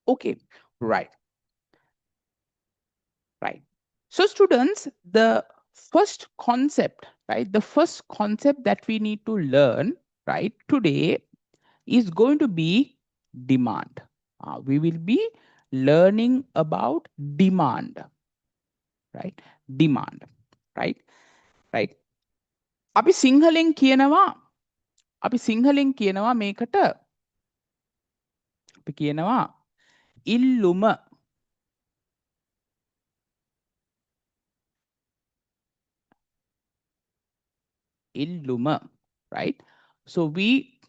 Okay, right, right. So students, the first concept, right, the first concept that we need to learn, right, today is going to be demand. We will be learning about demand, right? Demand, right? Right. අපි සිංහලෙන් කියනවා අපි සිංහලෙන් කියනවා මේකට අපි කියනවා ඉල්ලුම ඉල්ලුම, right? So we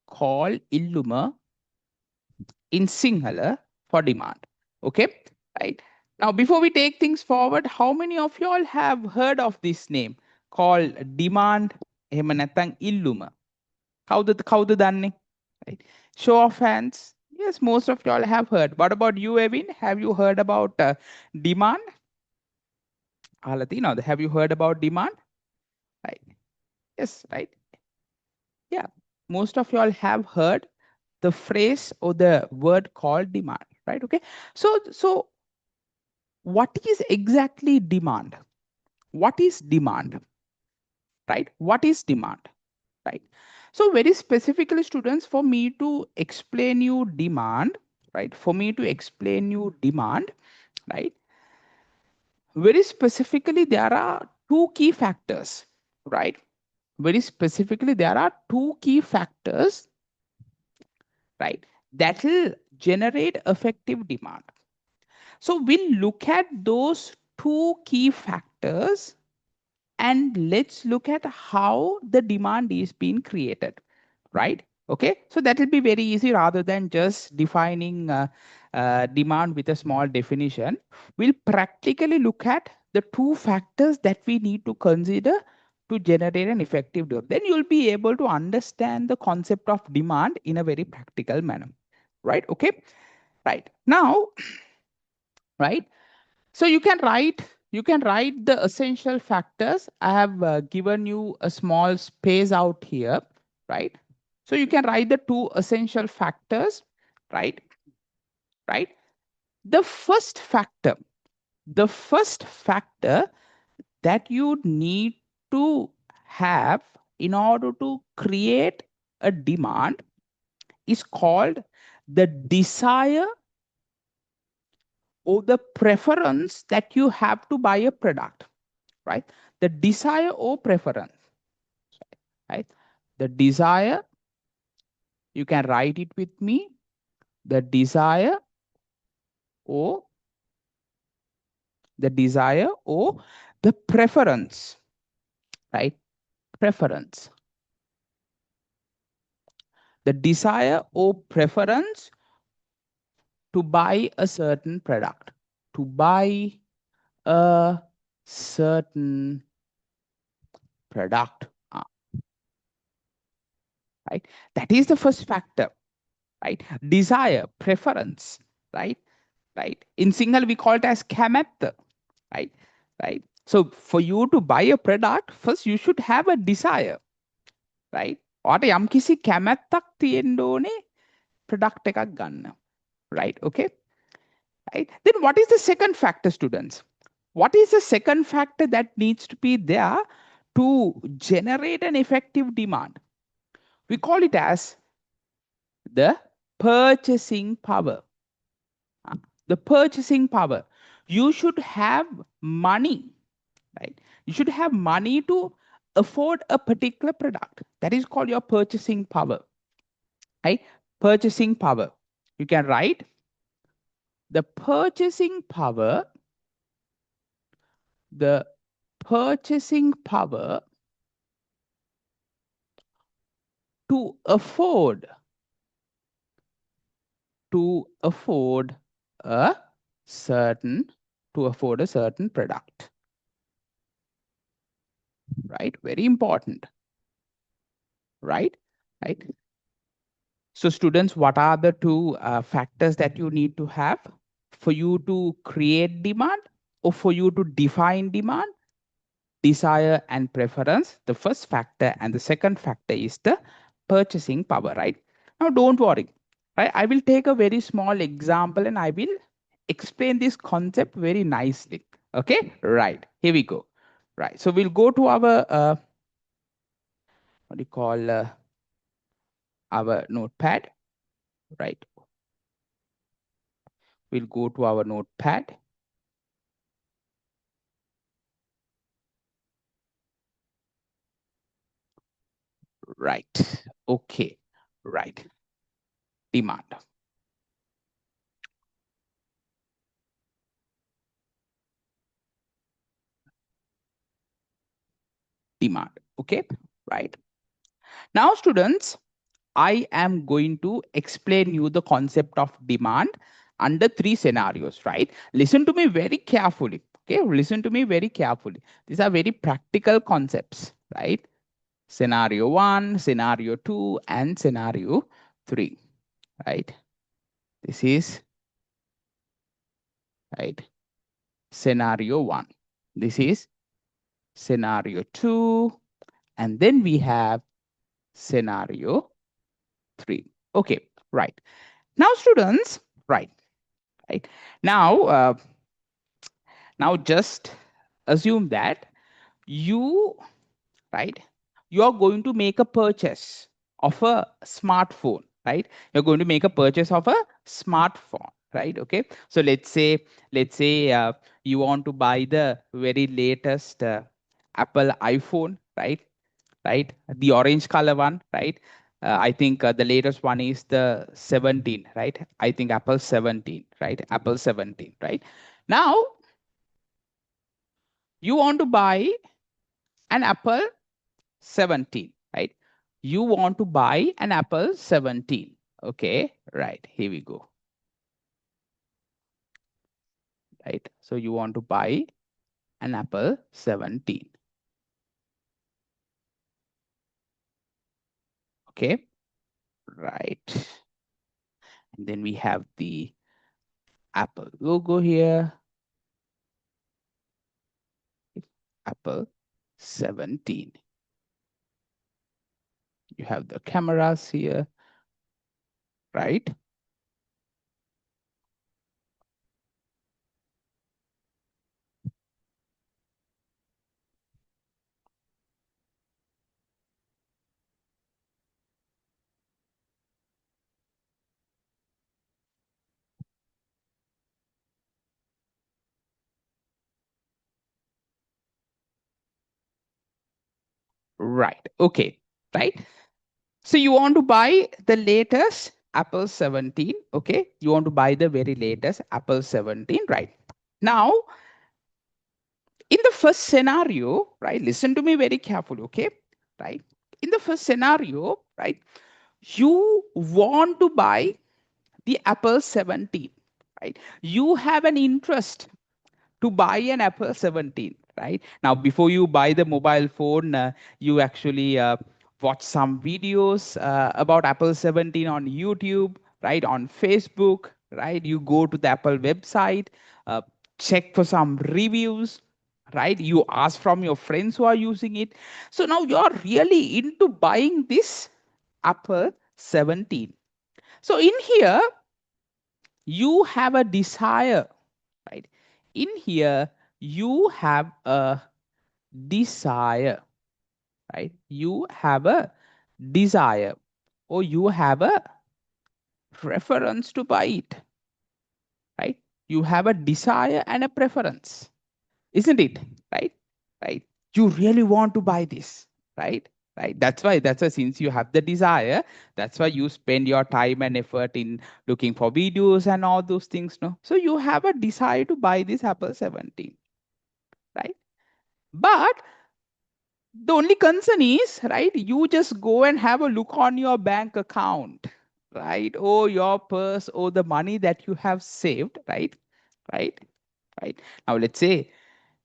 call ඉල්ලුම in Sinhala for demand. Okay, right. Now, before we take things forward, how many of you all have heard of this name called demand? එහෙම නැත්නම් ඉල්ලුම. කවුද දන්නේ? Right. Show of hands. Yes, most of you all have heard. What about you, Evin? Have you heard about demand? අහලා තියෙනවද? Have you heard about demand? Right. Yes, right. Yeah. Most of you all have heard the phrase or the word called demand, right? Okay. So what is exactly demand? What is demand? Right? What is demand? Right? So very specifically, students, for me to explain you demand, right? For me to explain you demand, right? Very specifically, there are two key factors, right? Very specifically, there are two key factors, right? That will generate effective demand. So we'll look at those two key factors and let's look at how the demand is being created, right? Okay, so that will be very easy rather than just defining demand with a small definition. We'll practically look at the two factors that we need to consider to generate an effective demand. Then you'll be able to understand the concept of demand in a very practical manner, right? Okay, right. Now, right, so you can write the essential factors. I have given you a small space out here, right? So you can write the two essential factors, right? Right. The the first factor that you need to have in order to create a demand is called the desire or the preference that you have to buy a product, right? The desire or preference, right? The desire, you can write it with me, the desire or the preference, right? Preference. The desire or preference to buy a certain product, to buy a certain product, right? That is the first factor, right? Desire, preference, right? Right. In Sinhala, we call it as kamatta, right? Right. So for you to buy a product, first you should have a desire, right? ඔයාට යම්කිසි කැමැත්තක් තියෙන්න ඕනේ product එකක් ගන්න, right? Okay. Right. Then what is the second factor, students? What is the second factor that needs to be there to generate an effective demand? We call it as the purchasing power. The purchasing power. You should have money, right? You should have money to afford a particular product. That is called your purchasing power, right? Purchasing power. You can write the purchasing power, the purchasing power to afford a certain product, right? Very important, right? Right. So students, what are the two factors that you need to have for you to create demand or for you to define demand? Desire and preference, the first factor, and the second factor is the purchasing power, right? Now don't worry, right? I will take a very small example and I will explain this concept very nicely. Okay, right, here we go. Right, so we'll go to our what do you call our notepad, right? We'll go to our notepad. Right, okay, right, demand. Demand, okay, right. Now students, I am going to explain you the concept of demand under three scenarios, right? Listen to me very carefully. Okay, listen to me very carefully. These are very practical concepts, right? Scenario one, scenario two, and scenario three, right? This is right. Scenario one. This is scenario two, and then we have scenario three. Okay, right. Now, students, right, right. Now, now just assume that you, right, you are going to make a purchase of a smartphone, right? You're going to make a purchase of a smartphone, right? Okay. So let's say you want to buy the very latest Apple iPhone, right? Right? The orange color one, right? I think the latest one is the 17, right? I think Apple 17, right? Apple 17, right? Now you want to buy an Apple 17, right? You want to buy an Apple 17. Okay, right. Here we go. Right. So you want to buy an Apple 17. Okay, right. And then we have the Apple logo here. Apple 17. You have the cameras here, right? Right. Okay. Right. So you want to buy the latest Apple 17. Okay. You want to buy the very latest Apple 17. Right. Now, in the first scenario, right, listen to me very carefully, okay, right, in the first scenario, right, you want to buy the Apple 17, right, you have an interest to buy an Apple 17, right? Now, before you buy the mobile phone, you actually watch some videos about Apple 17 on YouTube, right? On Facebook, right? You go to the Apple website, uh, check for some reviews, right? You ask from your friends who are using it. So now you're really into buying this Apple 17. So in here, you have a desire, right? In here, you have a desire, right? You have a desire or you have a preference to buy it, right? You have a desire and a preference, isn't it? Right? Right. You really want to buy this, right? Right. That's why since you have the desire, that's why you spend your time and effort in looking for videos and all those things. No. So you have a desire to buy this Apple 17, right? But the only concern is, right, you just go and have a look on your bank account, right? Or your purse or the money that you have saved, right? Right? Right. Now, let's say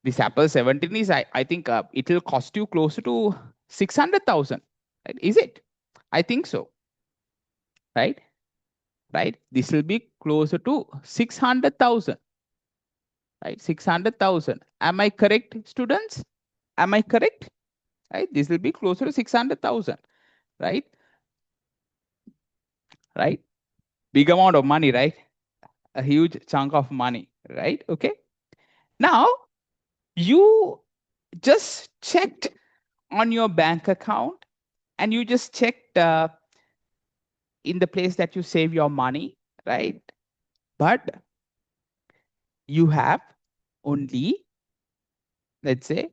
this Apple 17 is, I think it will cost you closer to 600,000. Right? Is it? I think so. Right? Right? This will be closer to 600,000. Right? 600,000. Am I correct, students? Am I correct? Right? This will be closer to 600,000. Right? Right? Big amount of money, right? A huge chunk of money, right? Okay. Now you just checked on your bank account and you just checked in the place that you save your money, right? But you have only, let's say,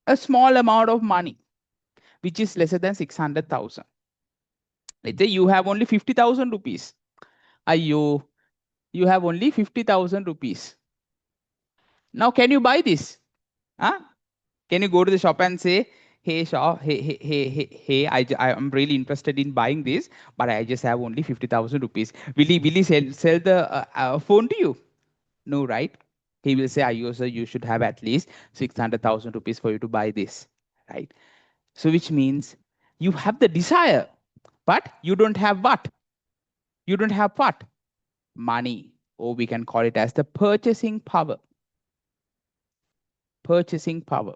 a small amount of money, which is lesser than 600,000. Let's say you have only 50,000 rupees. You have only 50,000 rupees. Now, can you buy this? Huh? Can you go to the shop and say, hey, shop, hey, I am really interested in buying this, but I just have only 50,000 rupees. Will he sell the phone to you? No, right? He will say, Ayusa, you should have at least 600,000 rupees for you to buy this, right? So, which means you have the desire, but you don't have what? You don't have what? Money, or we can call it as the purchasing power. Purchasing power.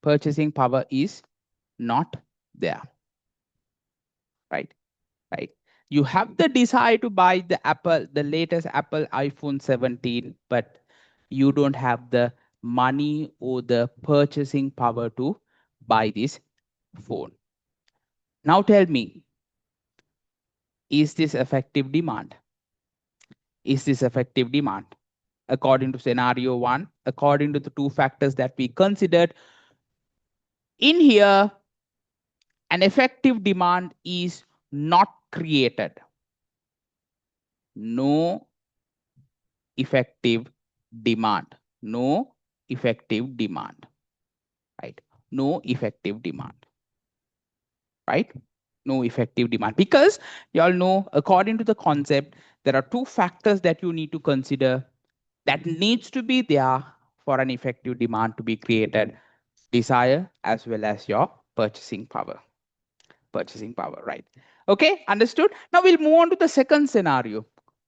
Purchasing power is not there, right? Right. You have the desire to buy the latest Apple iPhone 17, but you don't have the money or the purchasing power to buy this phone. Now tell me, is this effective demand? Is this effective demand? According to scenario one, according to the two factors that we considered, in here, an effective demand is not created. No effective demand. No effective demand. Right? No effective demand. Right? No effective demand. Because you all know, according to the concept, there are two factors that you need to consider that needs to be there for an effective demand to be created. Desire as well as your purchasing power. Purchasing power, right? Okay, understood. Now we'll move on to the second scenario.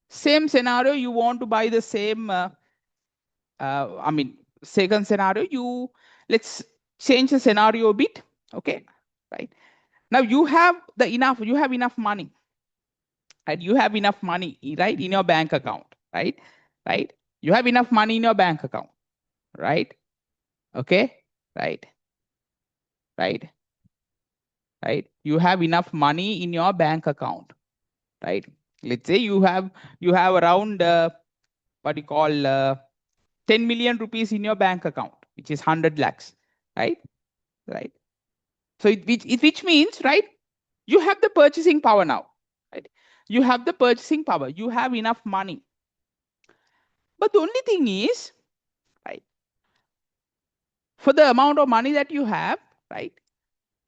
Same scenario, you want to buy the same, second scenario, let's change the scenario a bit. Okay, right? Now you have enough money, right? You have enough money, right, in your bank account, right? Right? You have enough money in your bank account, right? Okay, right, right, right. You have enough money in your bank account, right? Let's say you have around what you call 10 million rupees in your bank account, which is 100 lakhs, right? Right. So which means, right, you have the purchasing power now, right? You have the purchasing power. You have enough money. But the only thing is, right, for the amount of money that you have, right,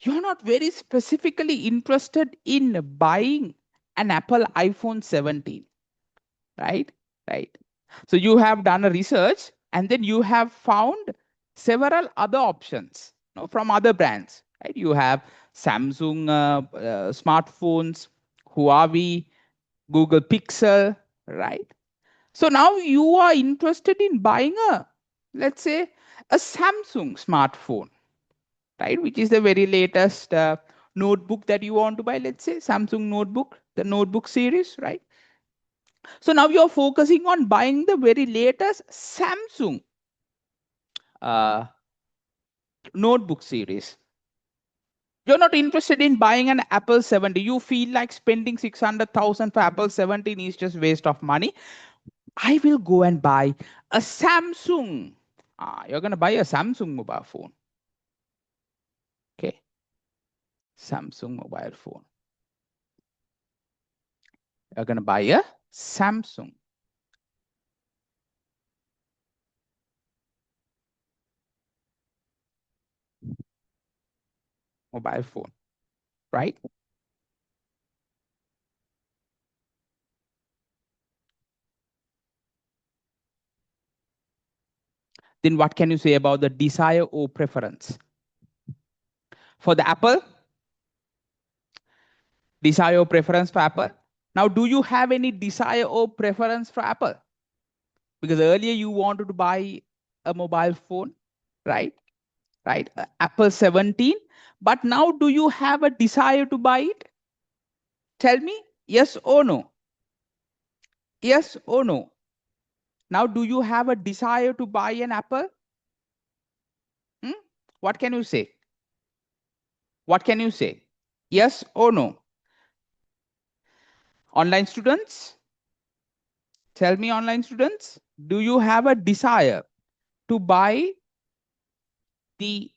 you're not very specifically interested in buying an Apple iPhone 17, right? Right. So you have done a research and then you have found several other options, from other brands, right? You have Samsung smartphones, Huawei, Google Pixel, right? So now you are interested in buying let's say, a Samsung smartphone, right? Which is the very latest notebook that you want to buy, let's say, Samsung notebook, the notebook series, right? So now you're focusing on buying the very latest Samsung uh, notebook series. You're not interested in buying an Apple 70. You feel like spending 600,000 for Apple 17 is just waste of money. I will go and buy a Samsung. You're going to buy a Samsung mobile phone. Okay. Samsung mobile phone. You're going to buy a Samsung. Mobile phone, right? Then what can you say about the desire or preference? For the Apple, desire or preference for Apple. Now, do you have any desire or preference for Apple? Because earlier you wanted to buy a mobile phone, right? Right? Apple 17. But now do you have a desire to buy it? Tell me yes or no. Yes or no. Now, do you have a desire to buy an apple? Hmm? What can you say? What can you say? Yes or no? Online students, tell me, online students, do you have a desire to buy the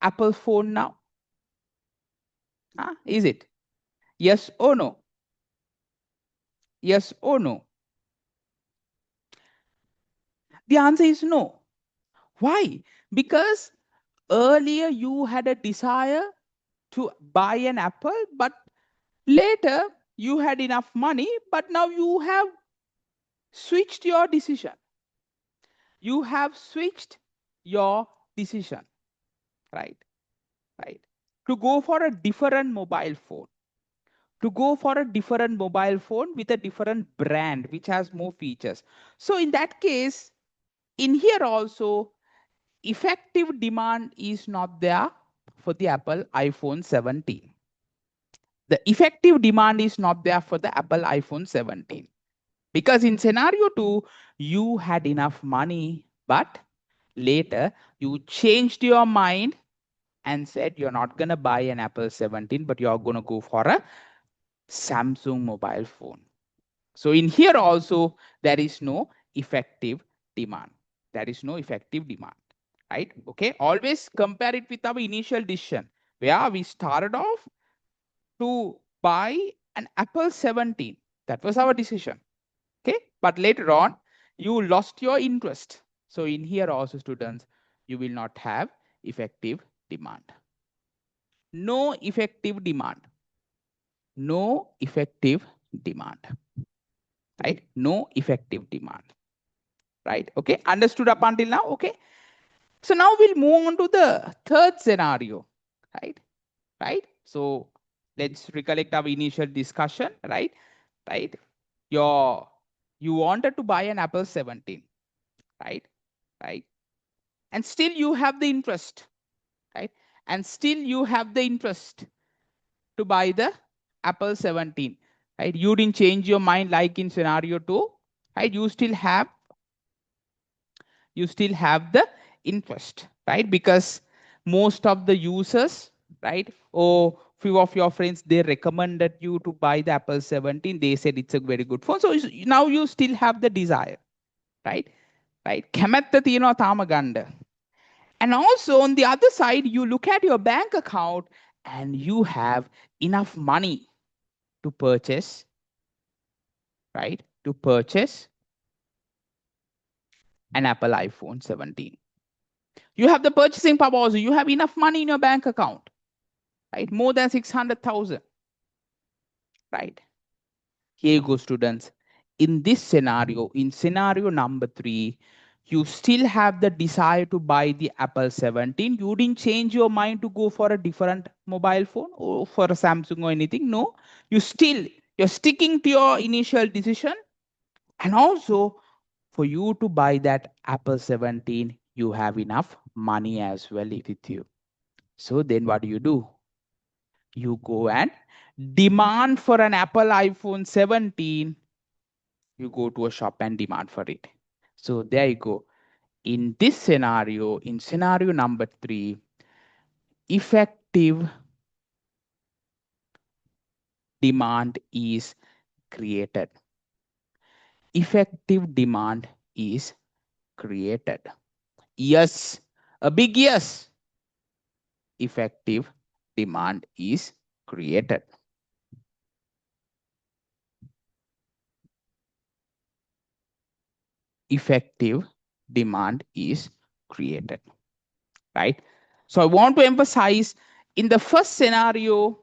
Apple phone now? Is it? Yes or no? Yes or no? The answer is no. Why? Because earlier you had a desire to buy an apple, but later you had enough money, but now you have switched your decision. You have switched your decision, right? Right. To go for a different mobile phone. To go for a different mobile phone with a different brand which has more features. So in that case, in here also, effective demand is not there for the Apple iPhone 17. The effective demand is not there for the Apple iPhone 17. Because in scenario 2, you had enough money, but later you changed your mind and said you're not going to buy an Apple 17, but you're going to go for a Samsung mobile phone. So in here also, there is no effective demand. There is no effective demand, right? Okay. Always compare it with our initial decision where we started off to buy an Apple 17. That was our decision. Okay. But later on, you lost your interest. So in here also, students, you will not have effective demand. No effective demand. No effective demand. Right? No effective demand. Right? Okay. Understood up until now? Okay. So now we'll move on to the third scenario. Right? Right? So let's recollect our initial discussion. Right? Right? You wanted to buy an Apple 17. Right? Right? And still you have the interest. Right? And still you have the interest to buy the Apple 17. Right? You didn't change your mind like in scenario 2. Right? You still have the interest, right? Because most of the users, right, or few of your friends, they recommended you to buy the Apple 17. They said it's a very good phone. So now you still have the desire, right? Right? Kematta තියෙනවා තාම ගන්න. And also on the other side, you look at your bank account and you have enough money to purchase, right? To purchase an Apple iPhone 17. You have the purchasing power also. You have enough money in your bank account, right? More than 600,000, right? Here you go, students. In this scenario, in scenario number 3, you still have the desire to buy the Apple 17. You didn't change your mind to go for a different mobile phone or for a Samsung or anything. No, you're sticking to your initial decision. And also for you to buy that Apple 17, you have enough money as well with you. So then what do? You go and demand for an Apple iPhone 17. You go to a shop and demand for it. So there you go. In this scenario, in scenario number 3, effective demand is created. Effective demand is created. Yes, a big yes. Effective demand is created. Effective demand is created, right? So I want to emphasize, in the first scenario,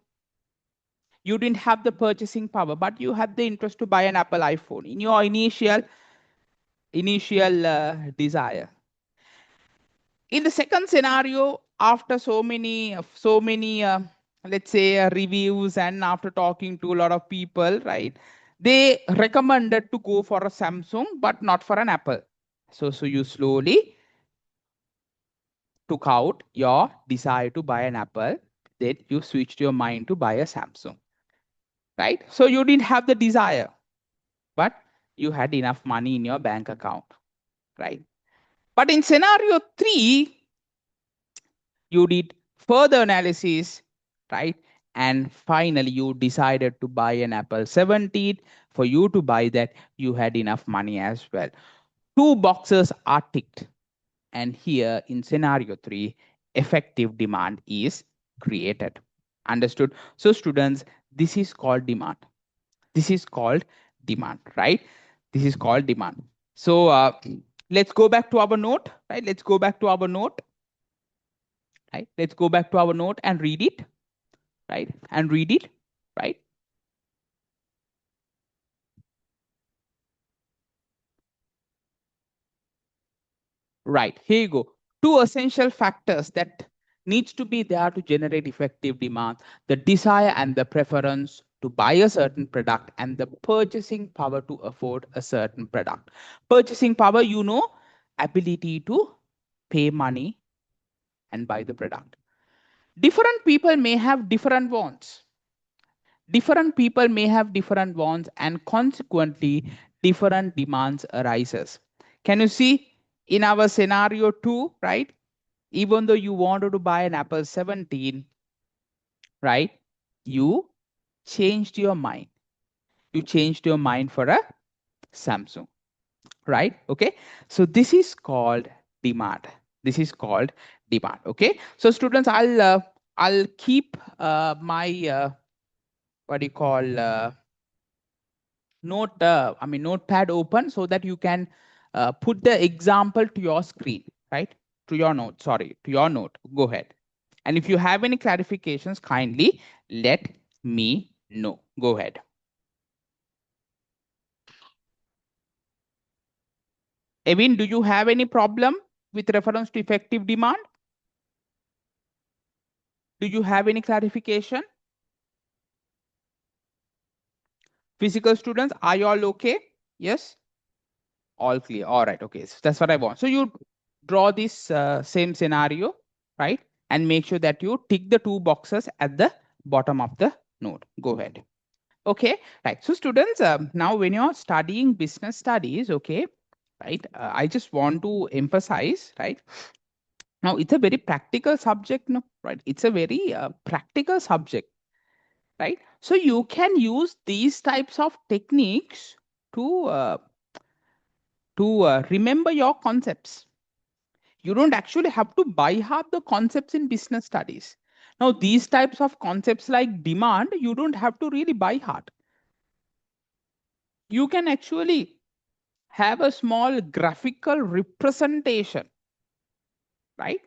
you didn't have the purchasing power, but you had the interest to buy an Apple iPhone in your initial desire. In the second scenario, after so many let's say reviews, and after talking to a lot of people, right, they recommended to go for a Samsung but not for an Apple. So you slowly took out your desire to buy an Apple, then you switched your mind to buy a Samsung. right? So you didn't have the desire, but you had enough money in your bank account, right? But in scenario 3, you did further analysis, right? And finally, you decided to buy an Apple 17. For you to buy that, you had enough money as well. 2 boxes are ticked. And here in scenario 3, effective demand is created. Understood? So, students, this is called demand. This is called demand, right? This is called demand. So, let's go back to our note, right? Let's go back to our note, right? Let's go back to our note and read it, right? And read it, right? Right, here you go. 2 essential factors that needs to be there to generate effective demand: the desire and the preference to buy a certain product, and the purchasing power to afford a certain product. Purchasing power, ability to pay money and buy the product. Different people may have different wants. Different people may have different wants, and consequently different demands arises. Can you see in our scenario 2, right? Even though you wanted to buy an Apple 17, right? You changed your mind. You changed your mind for a Samsung, right? Okay. So this is called demand. This is called demand. Okay. So students, I'll keep my what do you call notepad open so that you can put the example to your screen, right? To your note. Sorry, to your note. Go ahead. And if you have any clarifications, kindly let me know. Go ahead. Evin, do you have any problem with reference to effective demand? Do you have any clarification? Physical students, are you all okay? Yes? All clear. All right. Okay. So that's what I want. So you draw this same scenario, right? And make sure that you tick the 2 boxes at the bottom of the node. Go ahead. Okay. Right. So students, now when you're studying business studies, okay, right? I just want to emphasize, right? Now it's a very practical subject, no, right? It's a very practical subject, right? So you can use these types of techniques to remember your concepts. You don't actually have to buy half the concepts in business studies. Now these types of concepts like demand, you don't have to really buy hard. You can actually have a small graphical representation, right,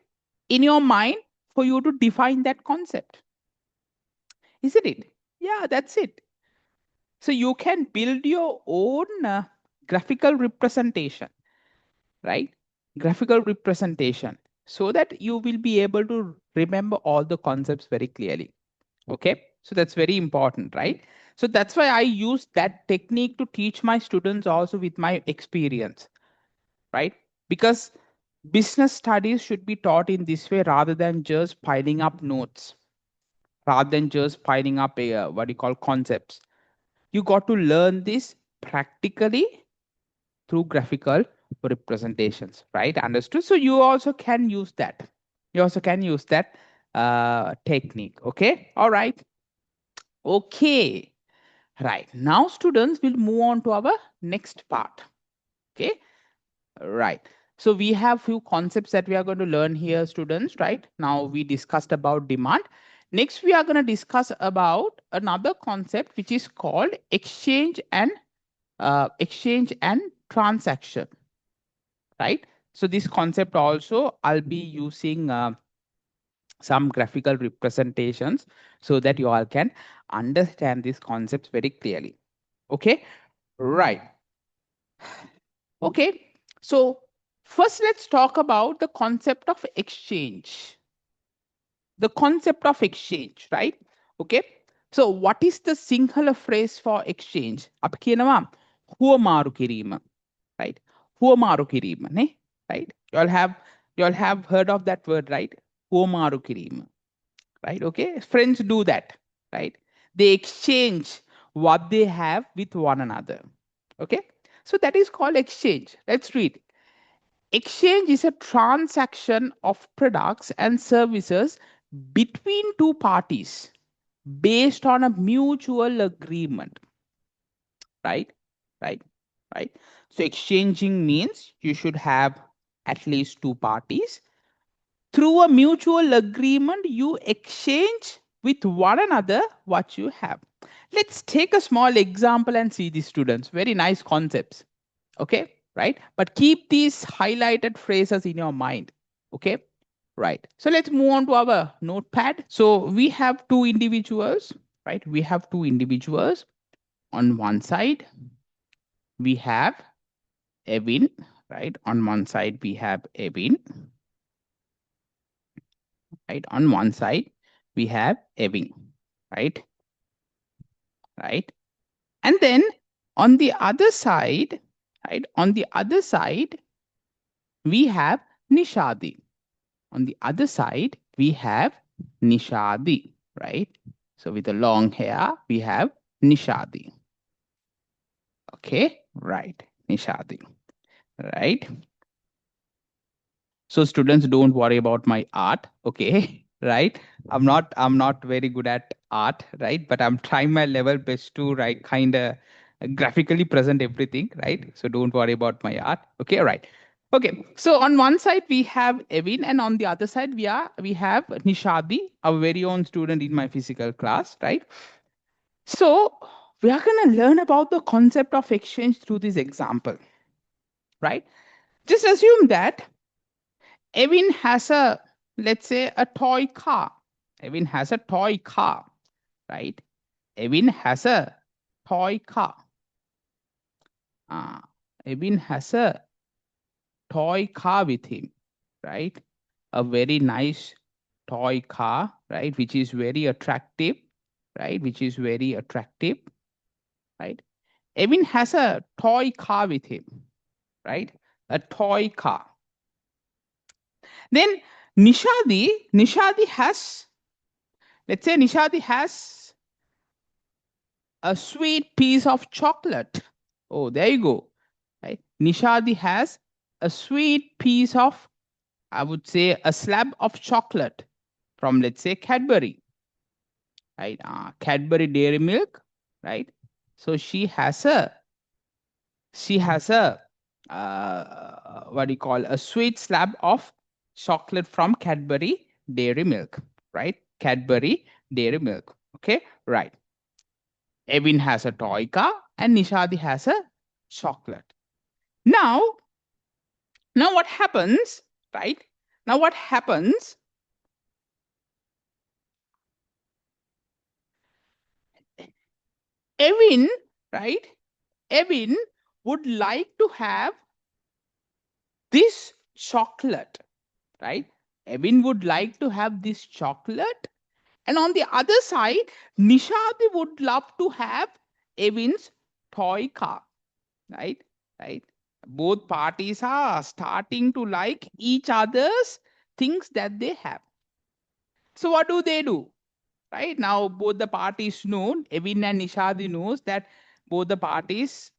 in your mind for you to define that concept. Isn't it? Yeah, that's it. So you can build your own graphical representation, right? Graphical representation, so that you will be able to remember all the concepts very clearly. Okay. So that's very important, right? So that's why I use that technique to teach my students also with my experience, right? Because business studies should be taught in this way rather than just piling up notes, rather than just piling up a what do you call concepts. You got to learn this practically through graphical representations, right? Understood? So you also can use that. You also can use that technique. Okay. All right. Okay. Right. Now, students will move on to our next part. Okay. Right. So we have few concepts that we are going to learn here, students, right? Now we discussed about demand. Next, we are going to discuss about another concept, which is called exchange and transaction, right? So this concept also, I'll be using some graphical representations so that you all can understand these concepts very clearly. Okay, right. Okay, so first let's talk about the concept of exchange. The concept of exchange, right? Okay, so what is the singular phrase for exchange? අපි කියනවා හුවමාරු කිරීම, right? හුවමාරු කිරීම නේ, right? You all have heard of that word, right? හුවමාරු කිරීම, right? Okay, friends do that, right? They exchange what they have with one another. Okay, so that is called exchange. Let's read. Exchange is a transaction of products and services between two parties based on a mutual agreement. Right, right, right. So exchanging means you should have at least two parties. Through a mutual agreement, you exchange with one another what you have. Let's take a small example and see the students. Very nice concepts. Okay, right? But keep these highlighted phrases in your mind. Okay, right. So let's move on to our notepad. So we have two individuals, right? We have two individuals. On one side, we have Evin, right? On one side, we have Evin, right? On one side, we have Evin, right? Right. And then on the other side, right? On the other side, we have Nishadi. On the other side, we have Nishadi, right? So with the long hair, we have Nishadi. Okay, right, Nishadi, right? So students, don't worry about my art, okay? Right? I'm not very good at art, right? But I'm trying my level best to right kind of graphically present everything, right? So don't worry about my art. Okay, right. Okay, so on one side we have Evin, and on the other side we have Nishadi, our very own student in my physical class, right? So we are gonna learn about the concept of exchange through this example, right? Just assume that Evin has a, let's say, a toy car. Evin has a toy car, right? Evin has a toy car. Uh, Evin has a toy car with him, right? A very nice toy car, right? Which is very attractive, right? Which is very attractive, right? Evin has a toy car with him, right? A toy car. Then Nishadi has, let's say Nishadi has a sweet piece of chocolate. Oh, there you go. Right? Nishadi has a sweet piece of, I would say, a slab of chocolate from, let's say, Cadbury, right? Cadbury Dairy Milk, right? So she has a what do you call, a sweet slab of chocolate from Cadbury Dairy Milk, right? Cadbury Dairy Milk. Okay, right. Evin has a toy car and Nishadi has a chocolate. Now, now what happens, right? Now what happens? Evin, right? Evin would like to have this chocolate, right? Evin would like to have this chocolate. And on the other side, Nishadi would love to have Evin's toy car, right? Right? Both parties are starting to like each other's things that they have. So what do? Right now, both the parties know, Evin and Nishadi knows that both the parties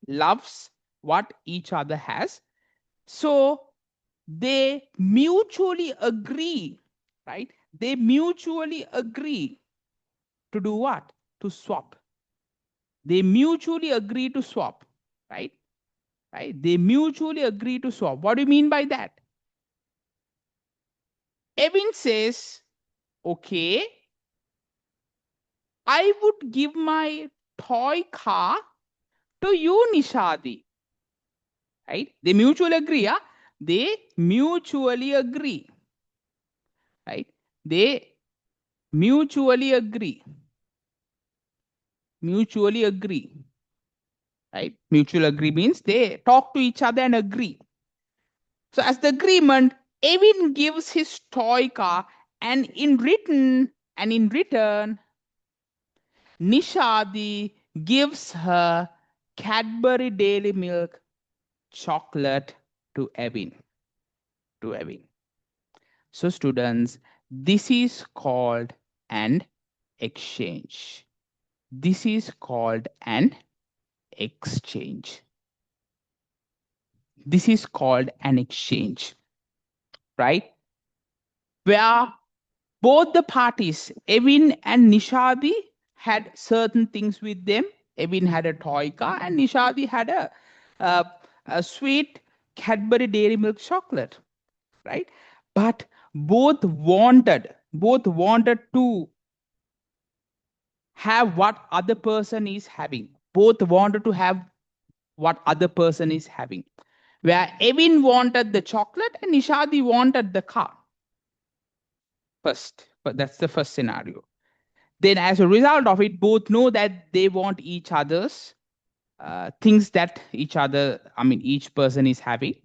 loves what each other has. So they mutually agree, right? They mutually agree to do what? To swap. They mutually agree to swap, right? Right? They mutually agree to swap. What do you mean by that? Evin says, okay, I would give my toy car to you, Nishadi. Right? They mutually agree, yeah? They mutually agree. Right? They mutually agree. Mutually agree. Right? Mutual agree means they talk to each other and agree. So as the agreement, Evin gives his toy car, and in return, Nishadi gives her Cadbury Dairy Milk chocolate to Evin. To Evin. So students, this is called an exchange. This is called an exchange. This is called an exchange, right? Where both the parties, Evin and Nishadi, had certain things with them. Evin had a toy car and Nishadi had a, a sweet Cadbury Dairy Milk chocolate, right? But both wanted to have what other person is having. Both wanted to have what other person is having. Where Evin wanted the chocolate and Nishadi wanted the car. First, but that's the first scenario. Then as a result of it, both know that they want each other's things that each person is having.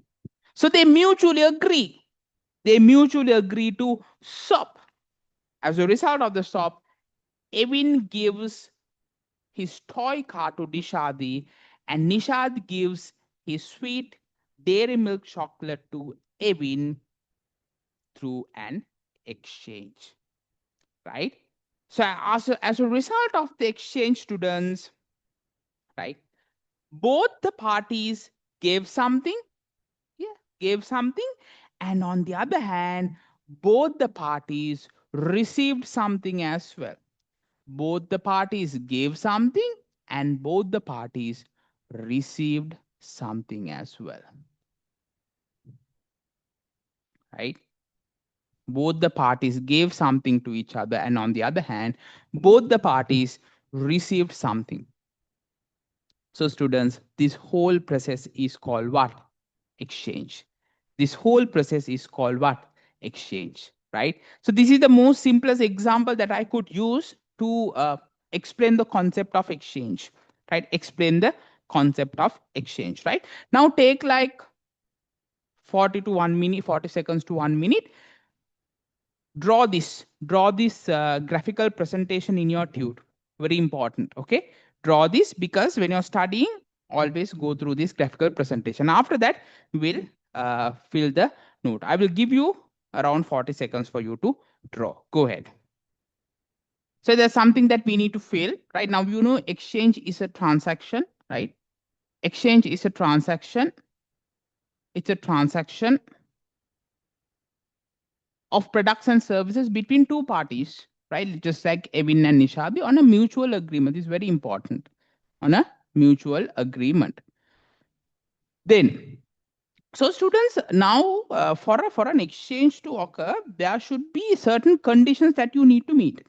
So they mutually agree. They mutually agree to swap. As a result of the swap, Evin gives his toy car to Nishadi, and Nishad gives his sweet dairy milk chocolate to Evin through an exchange, right? So as a result of the exchange, students, right, both the parties gave something, gave something, and on the other hand, both the parties received something as well. Both the parties gave something, and both the parties received something as well, right? Both the parties gave something to each other, and on the other hand, both the parties received something. So students, this whole process is called what? Exchange. This whole process is called what? Exchange, right? So this is the most simplest example that I could use to explain the concept of exchange, right? Explain the concept of exchange, right? Now take like 40 to 1 minute, 40 seconds to 1 minute. Draw this graphical presentation in your tute. Very important, okay? Draw this, because when you're studying, always go through this graphical presentation. After that, we'll fill the note. I will give you around 40 seconds for you to draw. Go ahead. So there's something that we need to fill right now. You know, exchange is a transaction, right? Exchange is a transaction. It's a transaction of products and services between two parties, right? Just like Evin and Nishadi on a mutual agreement. This is very important. On a mutual agreement. Then, so students, now for an exchange to occur, there should be certain conditions that you need to meet.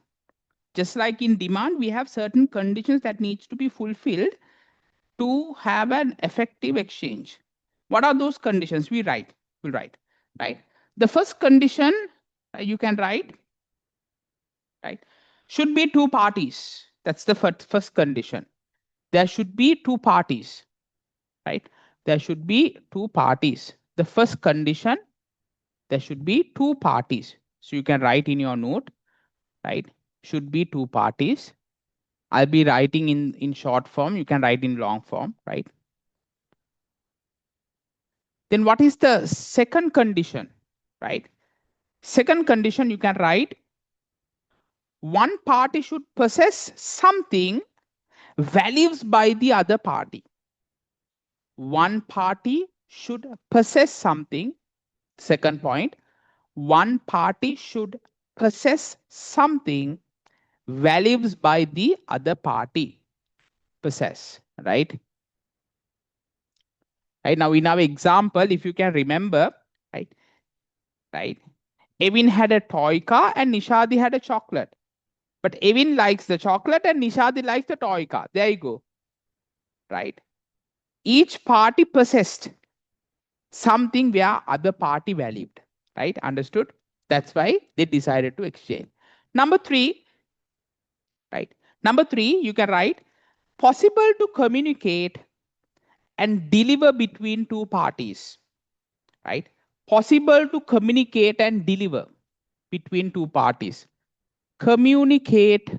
Just like in demand, we have certain conditions that needs to be fulfilled to have an effective exchange. What are those conditions? We'll write, right? The first condition you can write, right? Should be two parties. That's the first condition. There should be two parties, right? There should be two parties. The first condition, there should be two parties. So you can write in your note, right? Should be two parties. I'll be writing in short form. You can write in long form, right? Then what is the second condition, right? Second condition, you can write one party should possess something values by the other party. One party should possess something. Second point, one party should possess something values by the other party. Possess, right? Right now, in our example, if you can remember, right? Evin had a toy car and Nishadi had a chocolate. But Evin likes the chocolate and Nishadi likes the toy car. There you go. Right? Each party possessed something where other party valued. Right? Understood? That's why they decided to exchange. Number three, right? Number three, you can write possible to communicate and deliver between two parties. Right? Possible to communicate and deliver between two parties. Communicate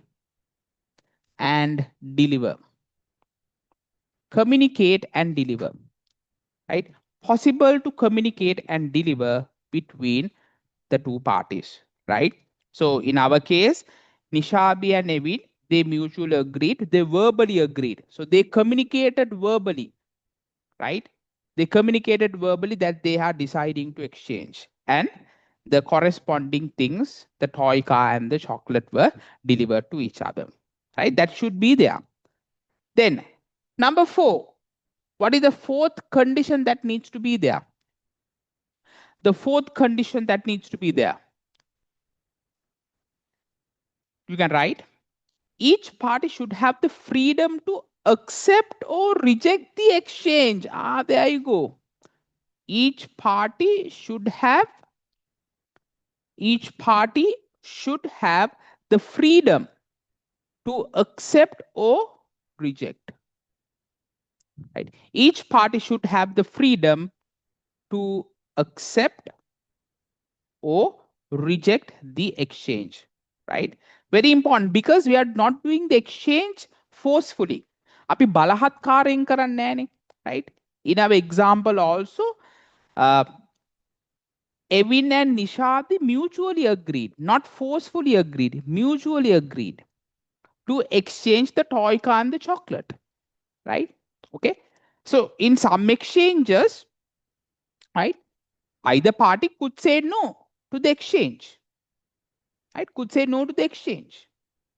and deliver. Communicate and deliver, right? Possible to communicate and deliver between the two parties, right? So in our case, Nishadi and Evin They mutually agreed. They verbally agreed. So they communicated verbally, right? They communicated verbally that they are deciding to exchange. And the corresponding things, the toy car and the chocolate, were delivered to each other, right? That should be there. Then, number 4, what is the fourth condition that needs to be there? The fourth condition that needs to be there. You can write, each party should have the freedom to accept or reject the exchange. There you go. Each party should have the freedom to accept or reject. Right? Each party should have the freedom to accept or reject the exchange. Right? Very important, because we are not doing the exchange forcefully. අපි බලහත්කාරයෙන් කරන්නේ නැහැනේ. Right? In our example also, uh, Evin and Nishadi mutually agreed, not forcefully agreed, mutually agreed to exchange the toy car and the chocolate. Right? Okay. So in some exchanges, right, either party could say no to the exchange. Right? Could say no to the exchange.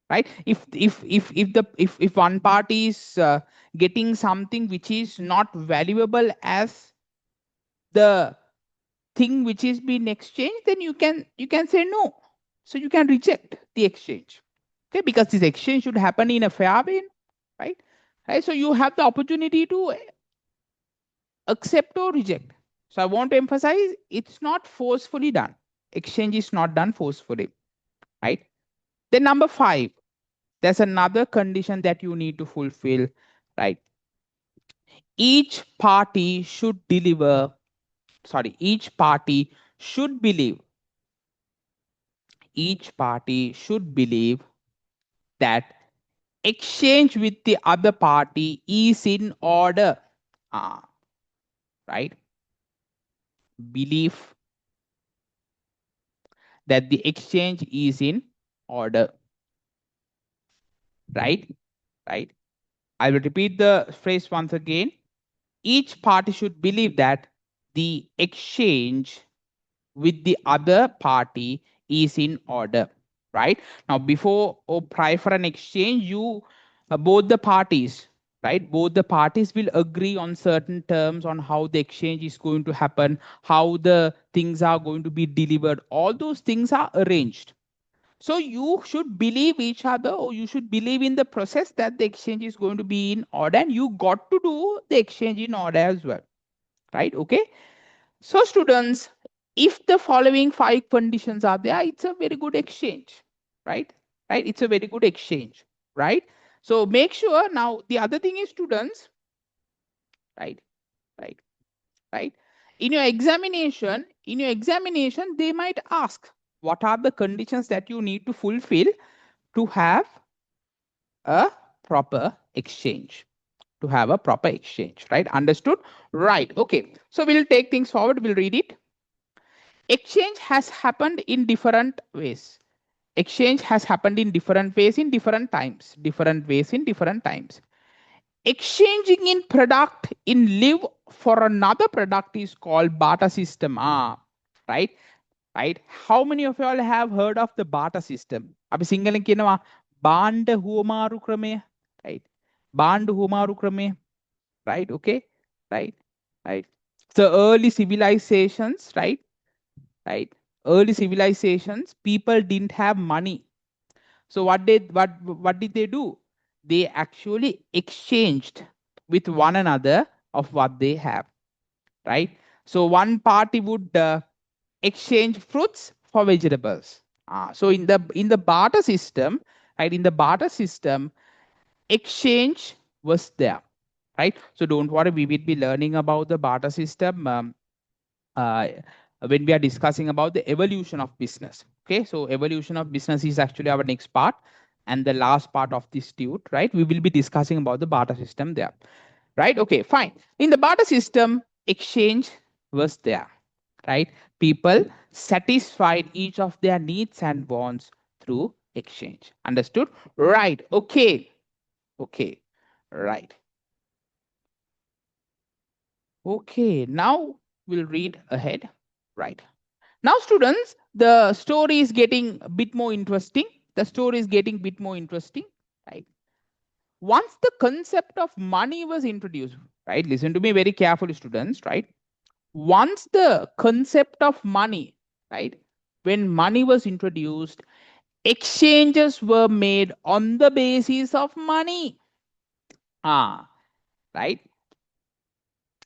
Right? If one party is getting something which is not valuable as the thing which is being exchanged, then you can say no. So you can reject the exchange. Okay, because this exchange should happen in a fair way, right? Right. So you have the opportunity to accept or reject. So I want to emphasize, it's not forcefully done. Exchange is not done forcefully, right? Then number 5, there's another condition that you need to fulfill, right? Each party should deliver, each party should believe that exchange with the other party is in order. Right? Belief that the exchange is in order. Right? Right? I will repeat the phrase once again. Each party should believe that the exchange with the other party is in order. Right? Now, before or prior for an exchange, both the parties, right, both the parties will agree on certain terms on how the exchange is going to happen, how the things are going to be delivered. All those things are arranged. So you should believe each other, or you should believe in the process that the exchange is going to be in order, and you got to do the exchange in order as well. Right? Okay. So students, if the following 5 conditions are there, it's a very good exchange. Right? Right? It's a very good exchange. Right? So make sure. Now the other thing is, students, right? Right? Right? In your examination, they might ask, what are the conditions that you need to fulfill to have a proper exchange? Right? Understood? Right. Okay. So we'll take things forward. We'll read it. Exchange has happened in different ways. Exchange has happened in different ways in different times. Exchanging in product in lieu for another product is called barter system. Right? Right? How many of you all have heard of the barter system? අපි සිංහලෙන් කියනවා බාණ්ඩ හුවමාරු ක්‍රමය. Right? බාණ්ඩ හුවමාරු ක්‍රමය. Right? Okay? Right? Right? So early civilizations, right? Right? Early civilizations, people didn't have money. So what did they do? They actually exchanged with one another of what they have. Right? So one party would exchange fruits for vegetables. So in the barter system, right? In the barter system, exchange was there. Right? So don't worry, we will be learning about the barter system when we are discussing about the evolution of business. Okay, so evolution of business is actually our next part, and the last part of this tute, right? We will be discussing about the barter system there. Right? Okay, fine. In the barter system, exchange was there. Right? People satisfied each of their needs and wants through exchange. Understood? Right. Okay. Okay. Right. Okay. Now we'll read ahead. Right. Now, students, the story is getting a bit more interesting. The story is getting a bit more interesting. Right. Once the concept of money was introduced, right? Listen to me very carefully, students, right? Once the concept of money, right? When money was introduced, exchanges were made on the basis of money. Ah, right,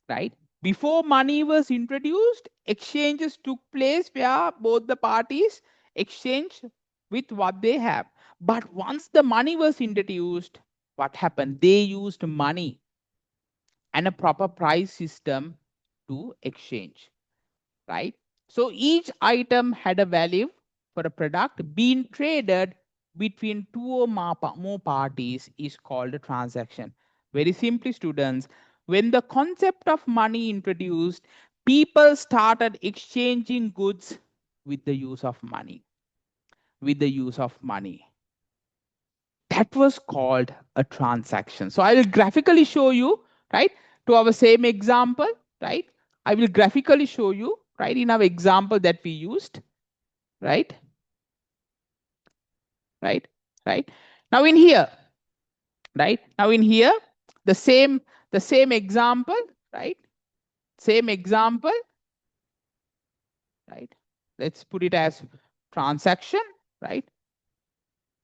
right. Before money was introduced, exchanges took place where both the parties exchange with what they have. But once the money was introduced, what happened? They used money and a proper price system to exchange, right? So each item had a value for a product being traded between two or more parties is called a transaction. Very simply, students, when the concept of money introduced, people started exchanging goods with the use of money. With the use of money. That was called a transaction. So I will graphically show you, right, to our same example, right? I will graphically show you, right, in our example that we used, right, right, right. Now in here, right, now in here, the same example, right, same example, right. Let's put it as transaction, right,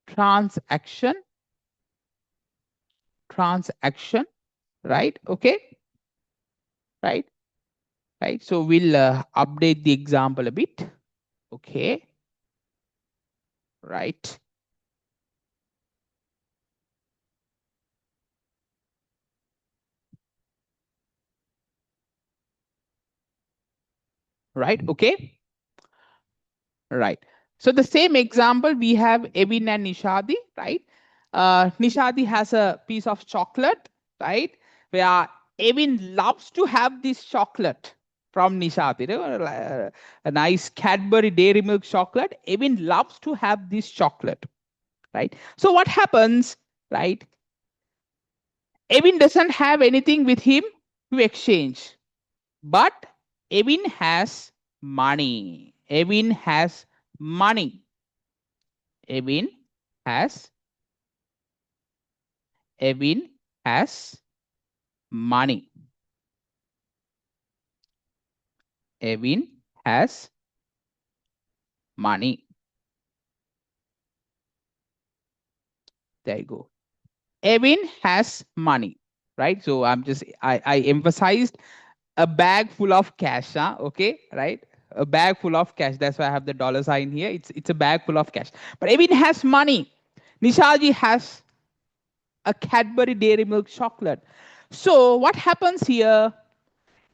transaction, transaction, right, okay, right. Right. So we'll update the example a bit. Okay. Right. Right. Okay. Right. So the same example we have Evin and Nishadi, right? Nishadi has a piece of chocolate, right? Where Evin loves to have this chocolate from Nishadi, you know, a nice Cadbury Dairy Milk chocolate. Evin loves to have this chocolate, right? So what happens, right? Evin doesn't have anything with him to exchange, but Evin has money. Evin has money. Evin has Evin has money. Evin has money. There you go. Evin has money, right? So I emphasized a bag full of cash, huh? Okay, right? A bag full of cash. That's why I have the dollar sign here. It's a bag full of cash. But Evin has money. Nishaji has a Cadbury Dairy Milk chocolate. So what happens here?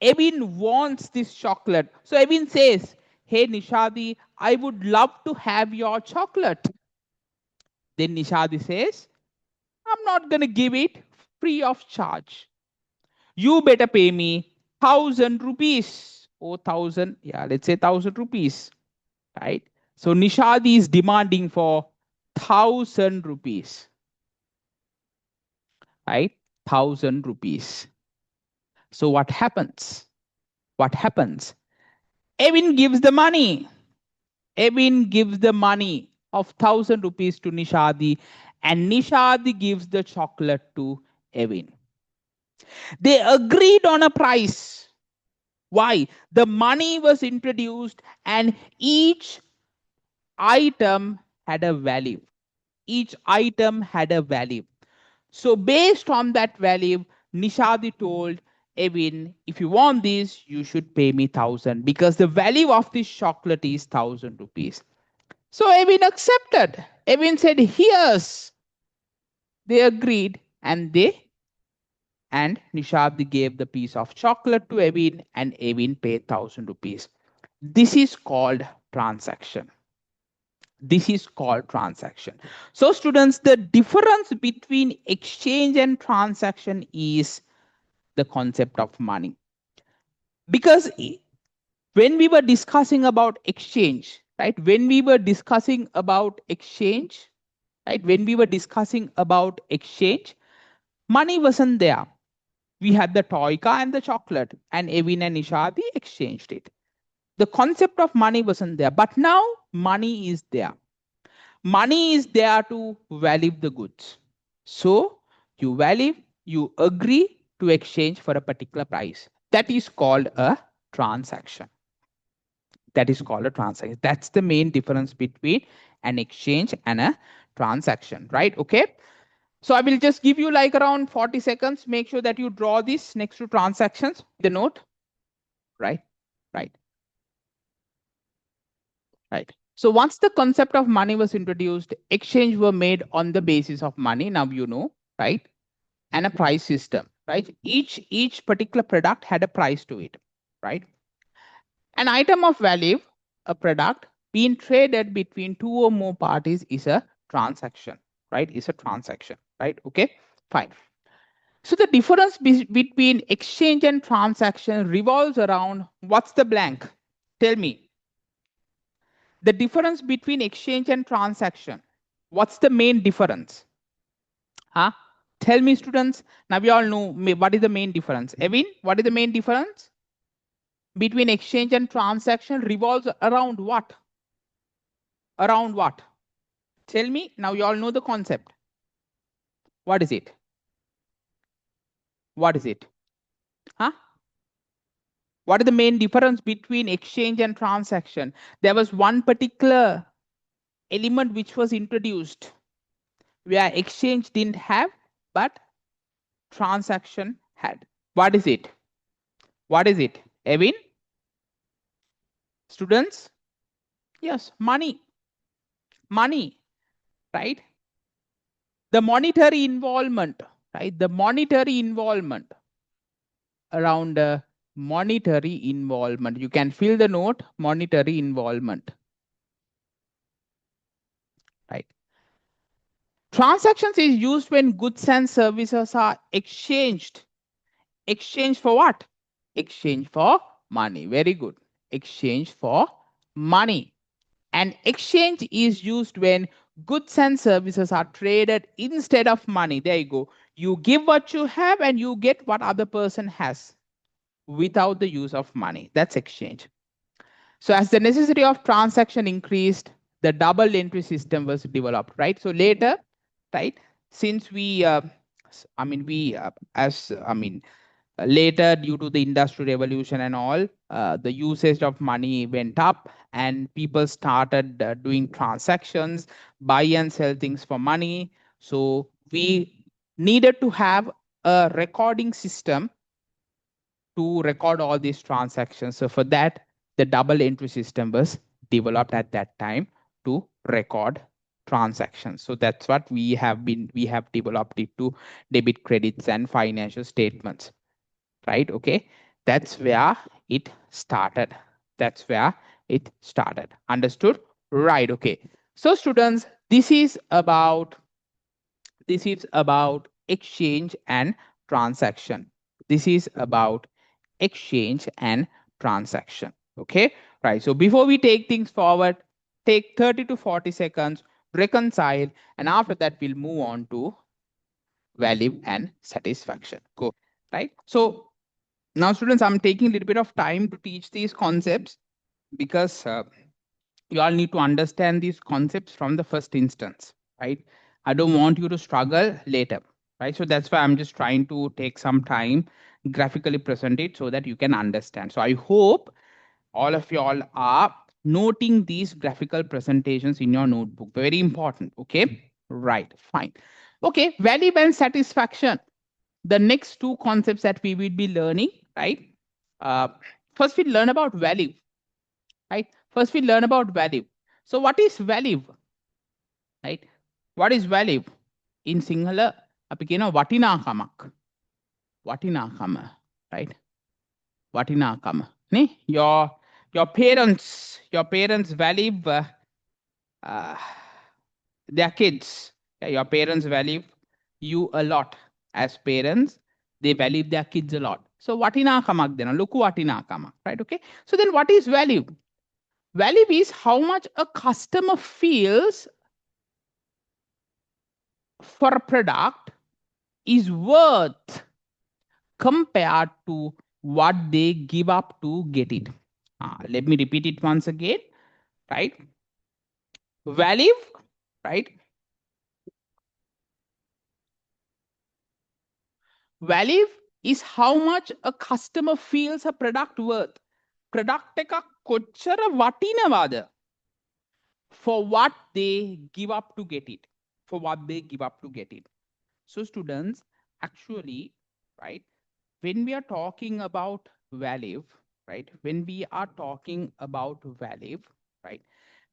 Evin wants this chocolate. So Evin says, "Hey Nishadi, I would love to have your chocolate." Then Nishadi says, "I'm not going to give it free of charge. You better pay me 1,000 rupees. Or 1,000, yeah, let's say 1,000 rupees. Right? So Nishadi is demanding for 1,000 rupees. Right? 1,000 rupees. So what happens? What happens? Evin gives the money. Evin gives the money of 1,000 rupees to Nishadi, and Nishadi gives the chocolate to Evin. They agreed on a price. Why? The money was introduced, and each item had a value. Each item had a value. So, based on that value, Nishadi told Evin, if you want this, you should pay me 1,000 because the value of this chocolate is 1,000 rupees. So Evin accepted. Evin said, "Yes." They agreed, and Nishadi gave the piece of chocolate to Evin, and Evin paid 1,000 rupees. This is called transaction. This is called transaction. So, students, the difference between exchange and transaction is the concept of money. Because when we were discussing about exchange, right? When we were discussing about exchange, right? When we were discussing about exchange, money wasn't there. We had the Toyka and the chocolate, and Evin and Nishadi exchanged it. The concept of money wasn't there, but now money is there. Money is there to value the goods. So you value, you agree to exchange for a particular price. That is called a transaction. That is called a transaction. That's the main difference between an exchange and a transaction, right? Okay. So I will just give you like around 40 seconds. Make sure that you draw this next to transactions, the note, right? Right. Right. So once the concept of money was introduced, exchange were made on the basis of money. Now you know, right? And a price system, right? Each particular product had a price to it, right? An item of value, a product being traded between two or more parties is a transaction, right? Is a transaction, right? Okay, fine. So the difference between exchange and transaction revolves around what's the blank? Tell me. The difference between exchange and transaction. What's the main difference? Huh? Tell me, students. Now we all know what is the main difference. Evin, what is the main difference between exchange and transaction revolves around what? Around what? Tell me. Now you all know the concept. What is it? What is it? Huh? What is the main difference between exchange and transaction? There was one particular element which was introduced where exchange didn't have, but transaction had. What is it? What is it? Evin? Students? Yes, money. Money, right? The monetary involvement, right? The monetary involvement around monetary involvement. You can fill the note monetary involvement, right? Transactions is used when goods and services are exchanged. Exchange for what? Exchange for money. Very good. Exchange for money. And exchange is used when goods and services are traded instead of money. There you go. You give what you have and you get what other person has without the use of money. That's exchange. So as the necessity of transaction increased, the double entry system was developed, right? So later, right, since we, later due to the industrial revolution and all, the usage of money went up and people started doing transactions, buy and sell things for money. So we needed to have a recording system to record all these transactions. So for that, the double entry system was developed at that time to record transactions. So that's what we have developed it to debit, credits, and financial statements, right? Okay, that's where it started. That's where it started. Understood? Right. Okay. So students, this is about exchange and transaction. This is about exchange and transaction. Okay, right. So before we take things forward, take 30 to 40 seconds, reconcile, and after that, we'll move on to value and satisfaction. Go, right? So now, students, I'm taking a little bit of time to teach these concepts because you all need to understand these concepts from the first instance, right? I don't want you to struggle later, right? So that's why I'm just trying to take some time, graphically present it so that you can understand. So I hope all of you all are noting these graphical presentations in your notebook. Very important. Okay, right, fine. Okay, value and satisfaction. The next two concepts that we will be learning, right? Uh, First, we learn about value, right? First, we learn about value. So, what is value, right? What is value? In Sinhala, අපි කියනවා වටිනාකමක්. වටිනාකම, right? වටිනාකම. නේ? Your parents value uh, their kids. Yeah, your parents value you a lot. As parents, they value their kids a lot. So වටිනාකමක් දෙනවා. ලොකු වටිනාකමක්, right? Okay. So then what is value? Value is how much a customer feels for a product is worth compared to what they give up to get it. Let me repeat it once again, right? Value, right? Value is how much a customer feels a product worth. Product එක කොච්චර වටිනවද for what they give up to get it. For what they give up to get it. So students, actually, right, when we are talking about value, right, when we are talking about value, right,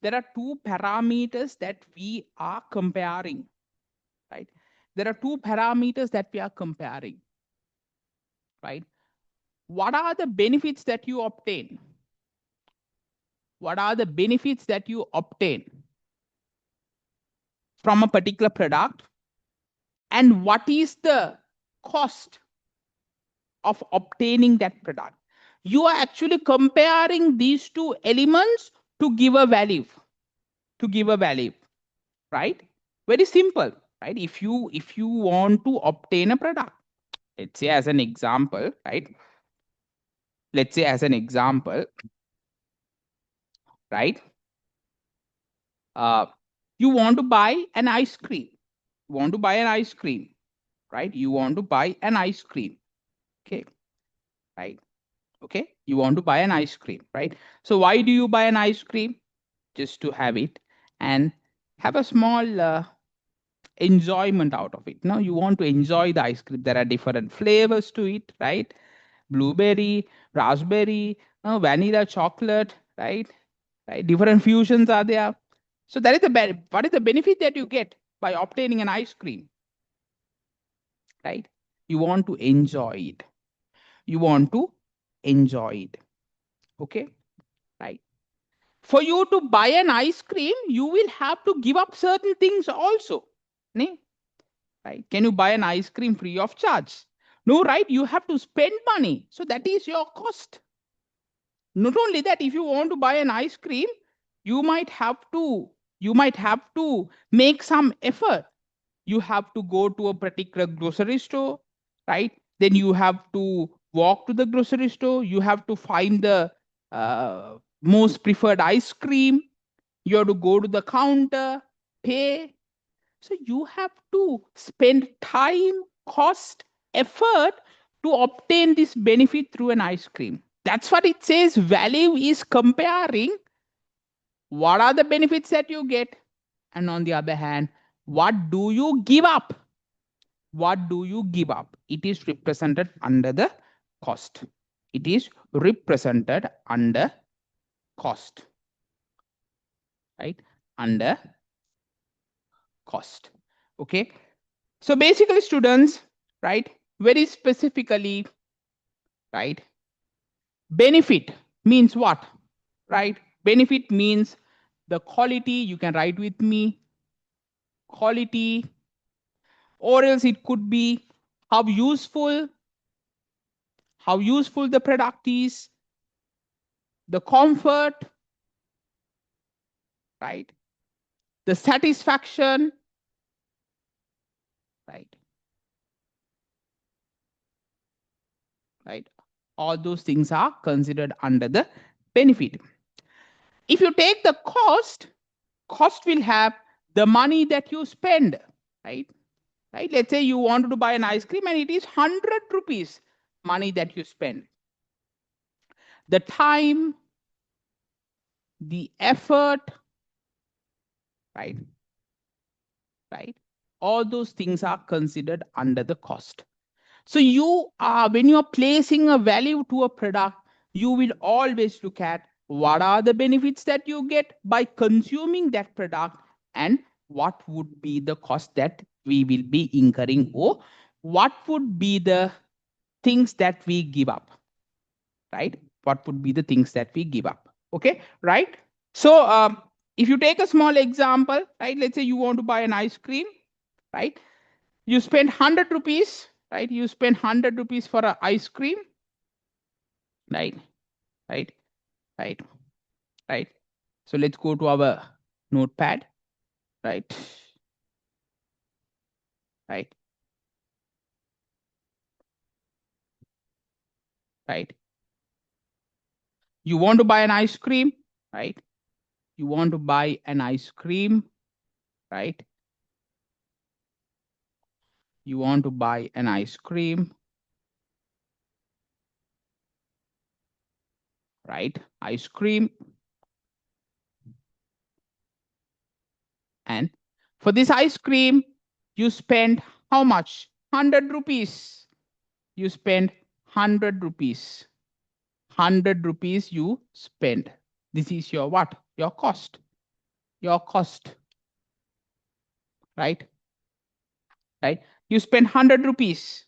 there are two parameters that we are comparing, right? There are two parameters that we are comparing, right? What are the benefits that you obtain? What are the benefits that you obtain from a particular product? And what is the cost of obtaining that product? You are actually comparing these two elements to give a value, to give a value, right? Very simple, right? If you want to obtain a product, let's say as an example, right? Let's say as an example, right? Uh, you want to buy an ice cream. You want to buy an ice cream, right? You want to buy an ice cream. Okay, right? Okay, you want to buy an ice cream, right? So why do you buy an ice cream? Just to have it and have a small enjoyment out of it. No, you want to enjoy the ice cream. There are different flavors to it, right? Blueberry, raspberry, vanilla, chocolate, right? Right, different fusions are there. So that is what is the benefit that you get by obtaining an ice cream, right? You want to enjoy it. You want to enjoy it. Okay, right? For you to buy an ice cream, you will have to give up certain things also. Ne? Right? Can you buy an ice cream free of charge? No, right? You have to spend money. So that is your cost. Not only that, if you want to buy an ice cream, you might have to make some effort. You have to go to a particular grocery store, right? Then you have to walk to the grocery store. You have to find the most preferred ice cream. You have to go to the counter, pay. So you have to spend time, cost, effort to obtain this benefit through an ice cream. That's what it says. Value is comparing what are the benefits that you get, and on the other hand, what do you give up? What do you give up? It is represented under the cost. It is represented under cost, right? Under cost. Okay. So basically, students, right? Very specifically, right? Benefit means what? Right? Benefit means the quality. You can write with me quality, or else it could be how useful the product is, the comfort, right? The satisfaction, right? Right? All those things are considered under the benefit. If you take the cost will have the money that you spend, right? Right? Let's say you wanted to buy an ice cream and it is 100 rupees money that you spend. The time, the effort, right? Right? All those things are considered under the cost. So you are, when you are placing a value to a product, you will always look at what are the benefits that you get by consuming that product, and what would be the cost that we will be incurring, or what would be the things that we give up, right? What would be the things that we give up? Okay, right? So if you take a small example, right? Let's say you want to buy an ice cream, right? You spend 100 rupees, right? You spend 100 rupees for an ice cream, right? Right? Right? Right? So let's go to our notepad, right? right? Right? You want to buy an ice cream, right? You want to buy an ice cream, right? You want to buy an ice cream, right? Ice cream. And for this ice cream, you spend how much? 100 rupees. You spend 100 rupees. 100 rupees you spend. This is your what? Your cost. Your cost, right? Right? You spend 100 rupees,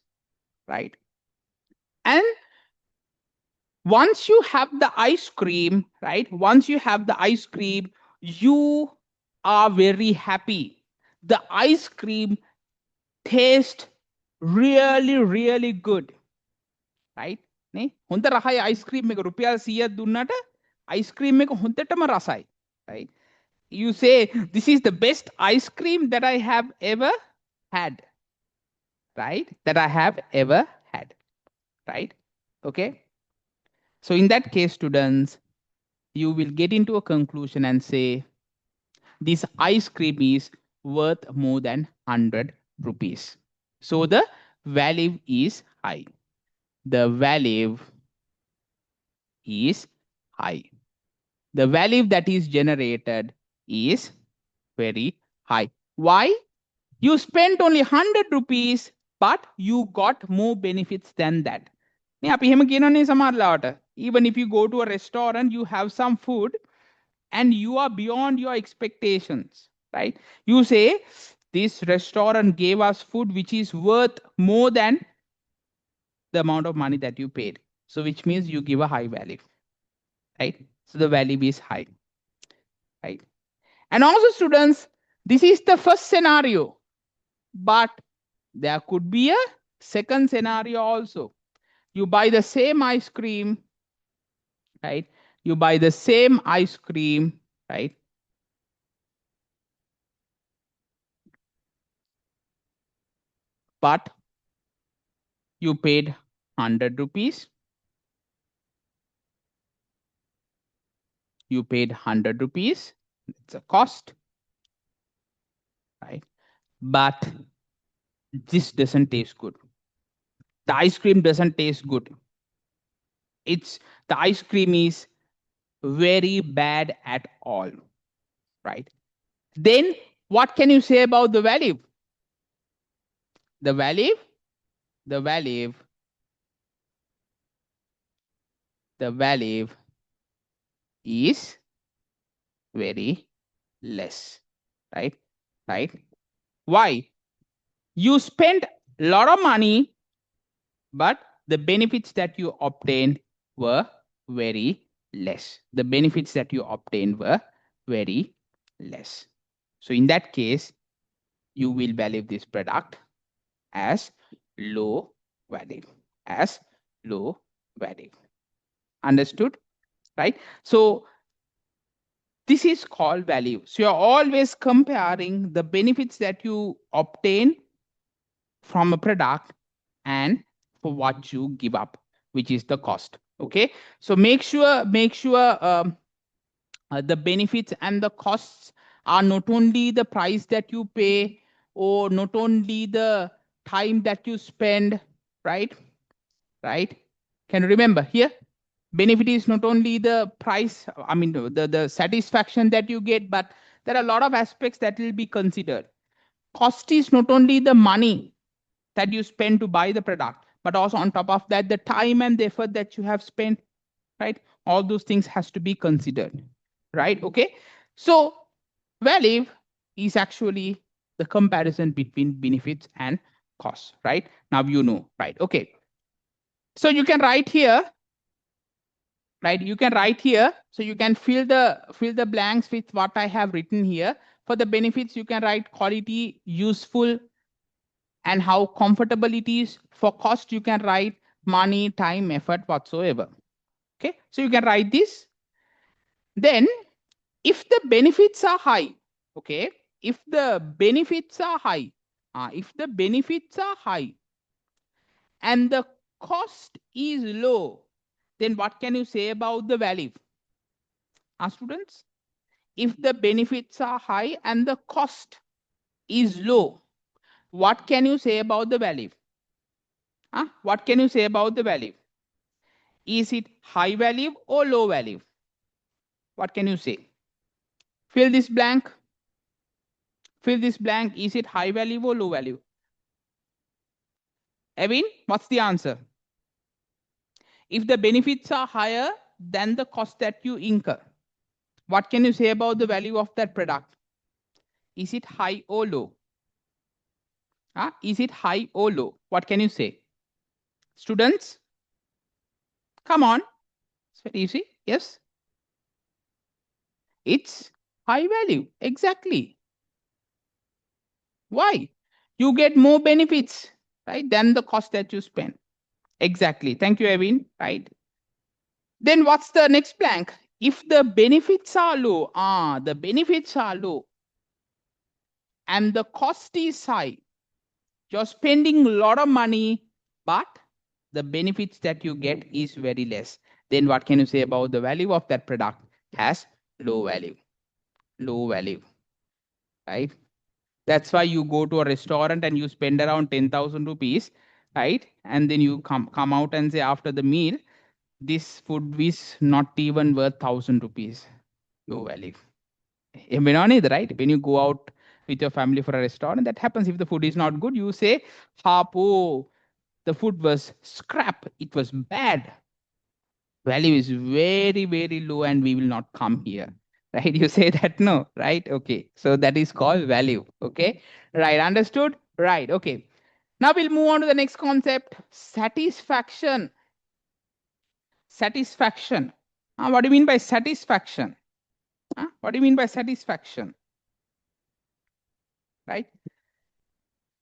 right? And once you have the ice cream, right? Once you have the ice cream, you are very happy. The ice cream tastes really, really good, right? නේ හොඳ රහයි ice cream එක රුපියල් 100ක් දුන්නට ice cream එක හොඳටම රසයි, right? You say this is the best ice cream that I have ever had, right? That I have ever had, right? Okay. So in that case, students, you will get into a conclusion and say this ice cream is worth more than 100 rupees. So the value is high. The value is high. The value that is generated is very high. Why? You spent only 100 rupees, but you got more benefits than that. Even if you go to a restaurant, you have some food and you are beyond your expectations, right? You say, this restaurant gave us food which is worth more than the amount of money that you paid. So, which means you give a high value, right? So, the value is high, right? And also, students, this is the first scenario, but there could be a second scenario also. You buy the same ice cream, right? You buy the same ice cream, right? But you paid 100 rupees. You paid 100 rupees. It's a cost, right? But this doesn't taste good. The ice cream doesn't taste good. It's the ice cream is very bad at all, right? Then what can you say about the value? The value, the value, the value is very less, right? Right? Why? You spent a lot of money, but the benefits that you obtained were very less. The benefits that you obtained were very less. So in that case, you will value this product as low value, as low value. Understood? Right? So this is called value. So you're always comparing the benefits that you obtain from a product and for what you give up, which is the cost. Okay. So make sure the benefits and the costs are not only the price that you pay or not only the time that you spend, right? Right? Can you remember here? Benefit is not only the price, I mean, the satisfaction that you get, but there are a lot of aspects that will be considered. Cost is not only the money that you spend to buy the product, but also on top of that, the time and the effort that you have spent, right? All those things has to be considered, right? Okay. So value is actually the comparison between benefits and costs, right? Now you know, right? Okay. So you can write here, right? You can write here. So you can fill the blanks with what I have written here. For the benefits, you can write quality, useful, and how comfortable it is. For cost, you can write money, time, effort, whatsoever. Okay, so you can write this. Then, if the benefits are high, okay, if the benefits are high, if the benefits are high and the cost is low, then what can you say about the value? Students, if the benefits are high and the cost is low, what can you say about the value? What can you say about the value? Is it high value or low value? What can you say? Fill this blank. Fill this blank. Is it high value or low value? Evan, what's the answer? If the benefits are higher than the cost that you incur, what can you say about the value of that product? Is it high or low? Is it high or low? What can you say? Students, come on. It's very easy. Yes. It's high value. Exactly. Why? You get more benefits, right, than the cost that you spend. Exactly. Thank you, Evan. Right. Then what's the next blank? If the benefits are low, the benefits are low and the cost is high, you're spending a lot of money, but the benefits that you get is very less. Then what can you say about the value of that product? Has low value. Low value. Right? That's why you go to a restaurant and you spend around 10,000 rupees, right? And then you come out and say after the meal, this food is not even worth 1,000 rupees. Low value. You may not need, right? When you go out with your family for a restaurant, that happens. If the food is not good, you say, Hapo, the food was scrap, it was bad. Value is very, very low and we will not come here. Right? You say that, no, right? Okay. So that is called value. Okay. Right. Understood? Right. Okay. Now we'll move on to the next concept, satisfaction. Satisfaction. What do you mean by satisfaction? What do you mean by satisfaction? Right?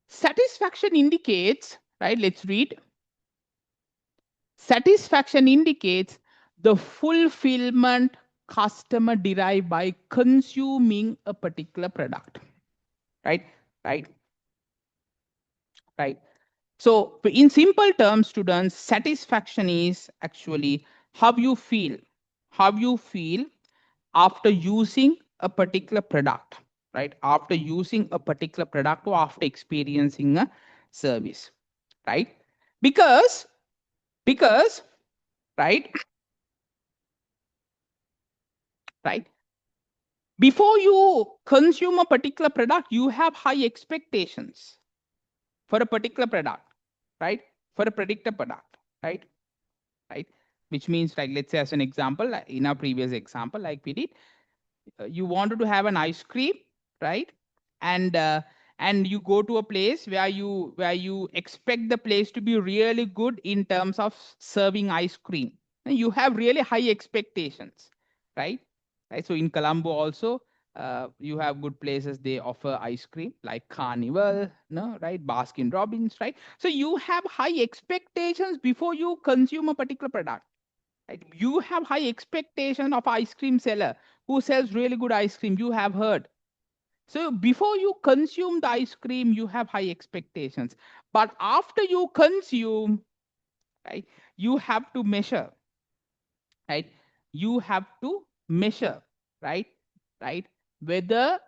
Satisfaction indicates, right? Let's read. Satisfaction indicates the fulfillment customer derive by consuming a particular product. Right? Right? Right? So in simple terms, students, satisfaction is actually how you feel after using a particular product, right? After using a particular product or after experiencing a service, right? Because, right? Right? Before you consume a particular product, you have high expectations for a particular product, right? For a particular product, right? Right? Which means, like, let's say as an example, in our previous example, like we did, you wanted to have an ice cream, right? And you go to a place where you expect the place to be really good in terms of serving ice cream. And you have really high expectations, right? Right. So in Colombo also, you have good places. They offer ice cream like Carnival, no, right? Baskin Robbins, right? So you have high expectations before you consume a particular product. Right? You have high expectation of ice cream seller who sells really good ice cream. You have heard. So before you consume the ice cream, you have high expectations. But after you consume, right, you have to measure, right? You have to measure, right? Right? Whether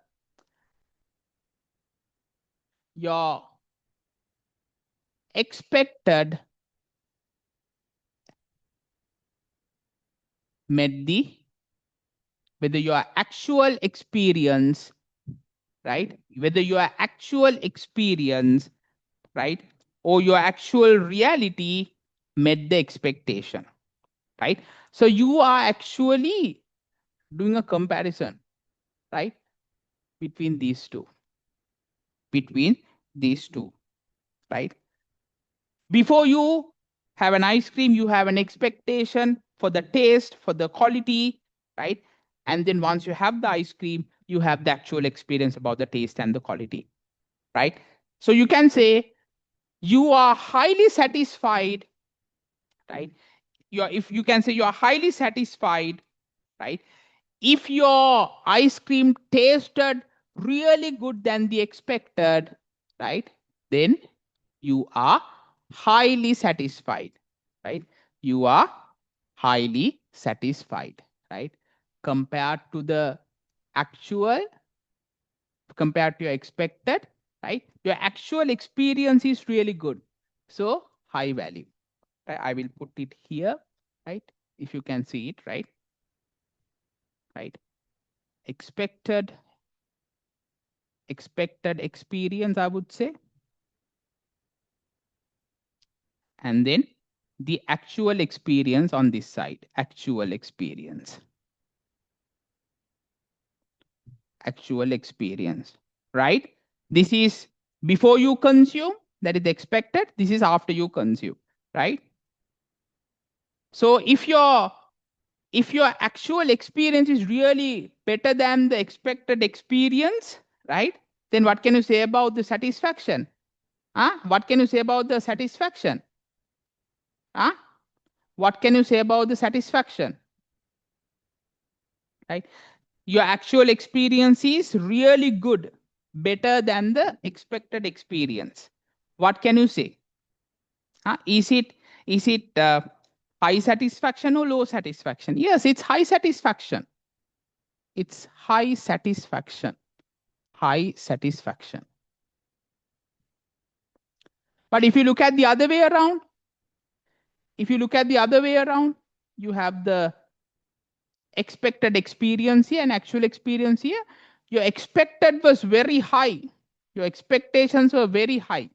your expected met the, whether your actual experience, right? Whether your actual experience, right, or your actual reality met the expectation, right? So you are actually doing a comparison, right, between these two, between these two, right? Before you have an ice cream, you have an expectation for the taste, for the quality, right? And then once you have the ice cream, you have the actual experience about the taste and the quality, right? So you can say you are highly satisfied, right? If you can say you are highly satisfied, right, if your ice cream tasted really good than the expected, right, then you are highly satisfied, right? You are highly satisfied, right? Compared to the actual, compared to your expected, right? Your actual experience is really good. So high value. Right? I will put it here, right? If you can see it, right? Right. Expected experience, I would say. And then the actual experience on this side, actual experience, right? This is before you consume, that is expected. This is after you consume, right? So if your actual experience is really better than the expected experience, right? Then what can you say about the satisfaction? Huh? What can you say about the satisfaction? Huh? What can you say about the satisfaction? Right? Your actual experience is really good, better than the expected experience. What can you say? Huh? Is it high satisfaction or low satisfaction? Yes, it's high satisfaction. It's high satisfaction. High satisfaction. But if you look at the other way around, you have the expected experience here and actual experience here. Your expected was very high. Your expectations were very high,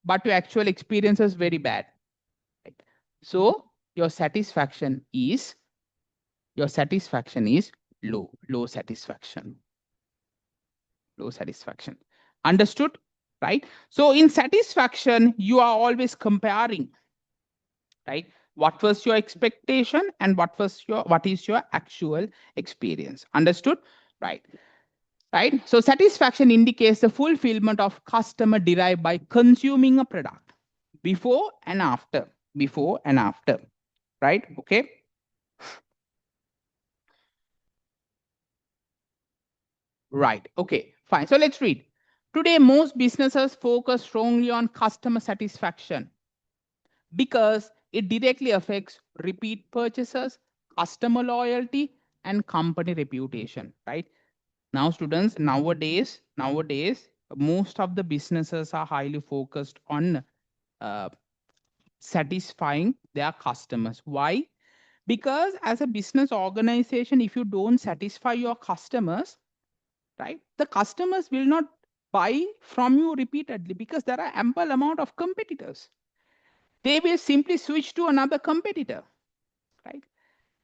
but your actual experience is very bad. Right? So your satisfaction is low satisfaction. Low satisfaction. Understood? Right? So in satisfaction, you are always comparing, right? What was your expectation and what is your actual experience? Understood? Right. Right. So satisfaction indicates the fulfillment of customer derived by consuming a product before and after. Before and after. Right? Okay. Right. Okay. Fine. So let's read. Today, most businesses focus strongly on customer satisfaction because it directly affects repeat purchases, customer loyalty, and company reputation. Right? Now, students, nowadays, most of the businesses are highly focused on uh, satisfying their customers. Why? Because as a business organization, if you don't satisfy your customers, right, the customers will not buy from you repeatedly because there are ample amount of competitors. They will simply switch to another competitor, right?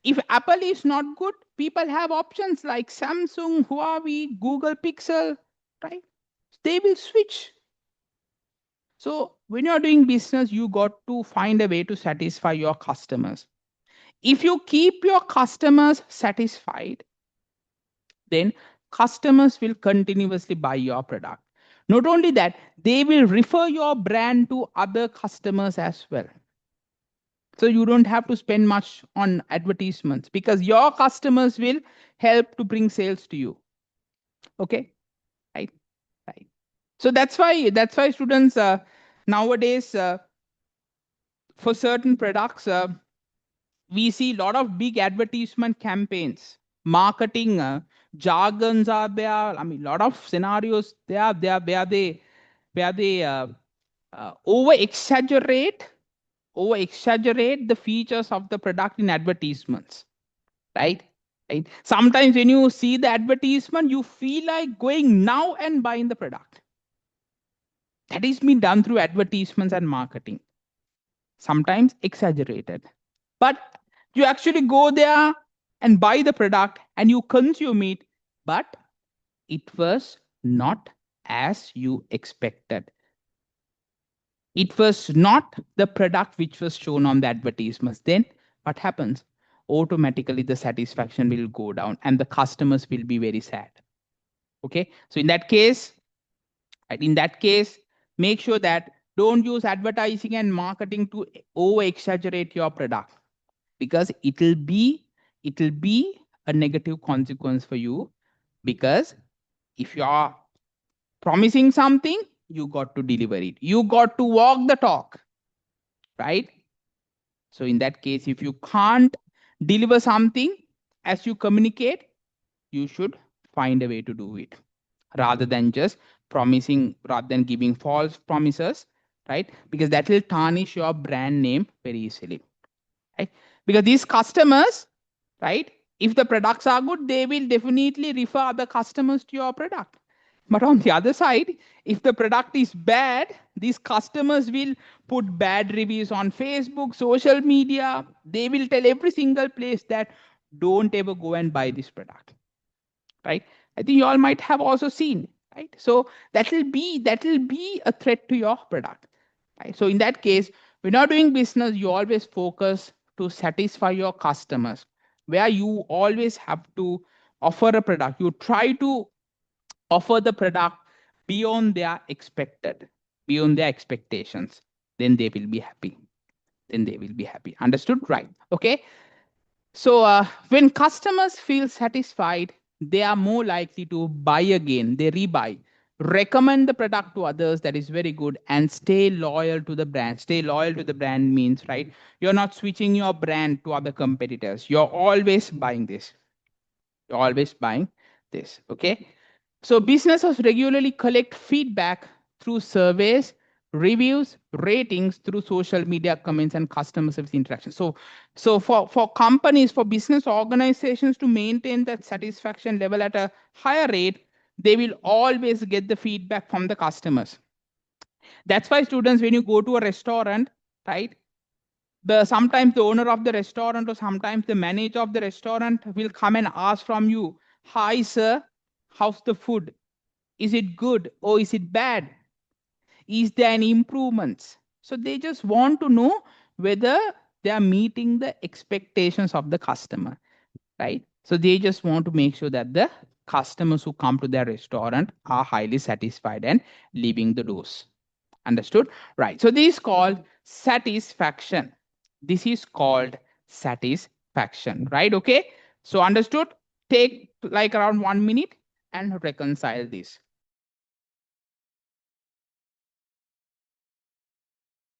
If Apple is not good, people have options like Samsung, Huawei, Google Pixel, right? They will switch. So when you're doing business, you got to find a way to satisfy your customers. If you keep your customers satisfied, then customers will continuously buy your product. Not only that, they will refer your brand to other customers as well. So you don't have to spend much on advertisements because your customers will help to bring sales to you. Okay, right, right. So that's why students nowadays for certain products we see a lot of big advertisement campaigns, marketing jargons are there. I mean, a lot of scenarios there where they over exaggerate the features of the product in advertisements, right? Right. Sometimes when you see the advertisement, you feel like going now and buying the product. That is being done through advertisements and marketing. Sometimes exaggerated, but you actually go there and buy the product and you consume it, but it was not as you expected. It was not the product which was shown on the advertisements. Then what happens? Automatically the satisfaction will go down and the customers will be very sad. Okay, so in that case, make sure that don't use advertising and marketing to over exaggerate your product, because it will be a negative consequence for you. Because if you are promising something you got to deliver it. You got to walk the talk, right? So in that case, if you can't deliver something as you communicate, you should find a way to do it rather than just promising, rather than giving false promises, right? Because that will tarnish your brand name very easily, right? Because these customers, right, if the products are good, they will definitely refer other customers to your product. But on the other side, if the product is bad, these customers will put bad reviews on Facebook, social media. They will tell every single place that don't ever go and buy this product, right? I think you all might have also seen, right? So that will be a threat to your product, right? So in that case, when you're doing business, you always focus to satisfy your customers, where you always have to offer a product. You try to offer the product beyond their expected, beyond their expectations. Then they will be happy. Then they will be happy. Understood? Right. Okay. So when customers feel satisfied, they are more likely to buy again, they rebuy, recommend the product to others that is very good, and stay loyal to the brand. Stay loyal to the brand means, right? You're not switching your brand to other competitors. You're always buying this. You're always buying this. Okay. So businesses regularly collect feedback through surveys, reviews, ratings, through social media comments and customer service interaction. So for companies, for business organizations to maintain that satisfaction level at a higher rate, they will always get the feedback from the customers. That's why students, when you go to a restaurant, right? The sometimes the owner of the restaurant or sometimes the manager of the restaurant will come and ask from you, "Hi sir, how's the food? Is it good or is it bad? Is there any improvements?" So they just want to know whether they are meeting the expectations of the customer, right? So they just want to make sure that the customers who come to their restaurant are highly satisfied and leaving the doors. Understood? Right. So this is called satisfaction. This is called satisfaction, right? Okay. So understood? Take like around 1 minute and reconcile this.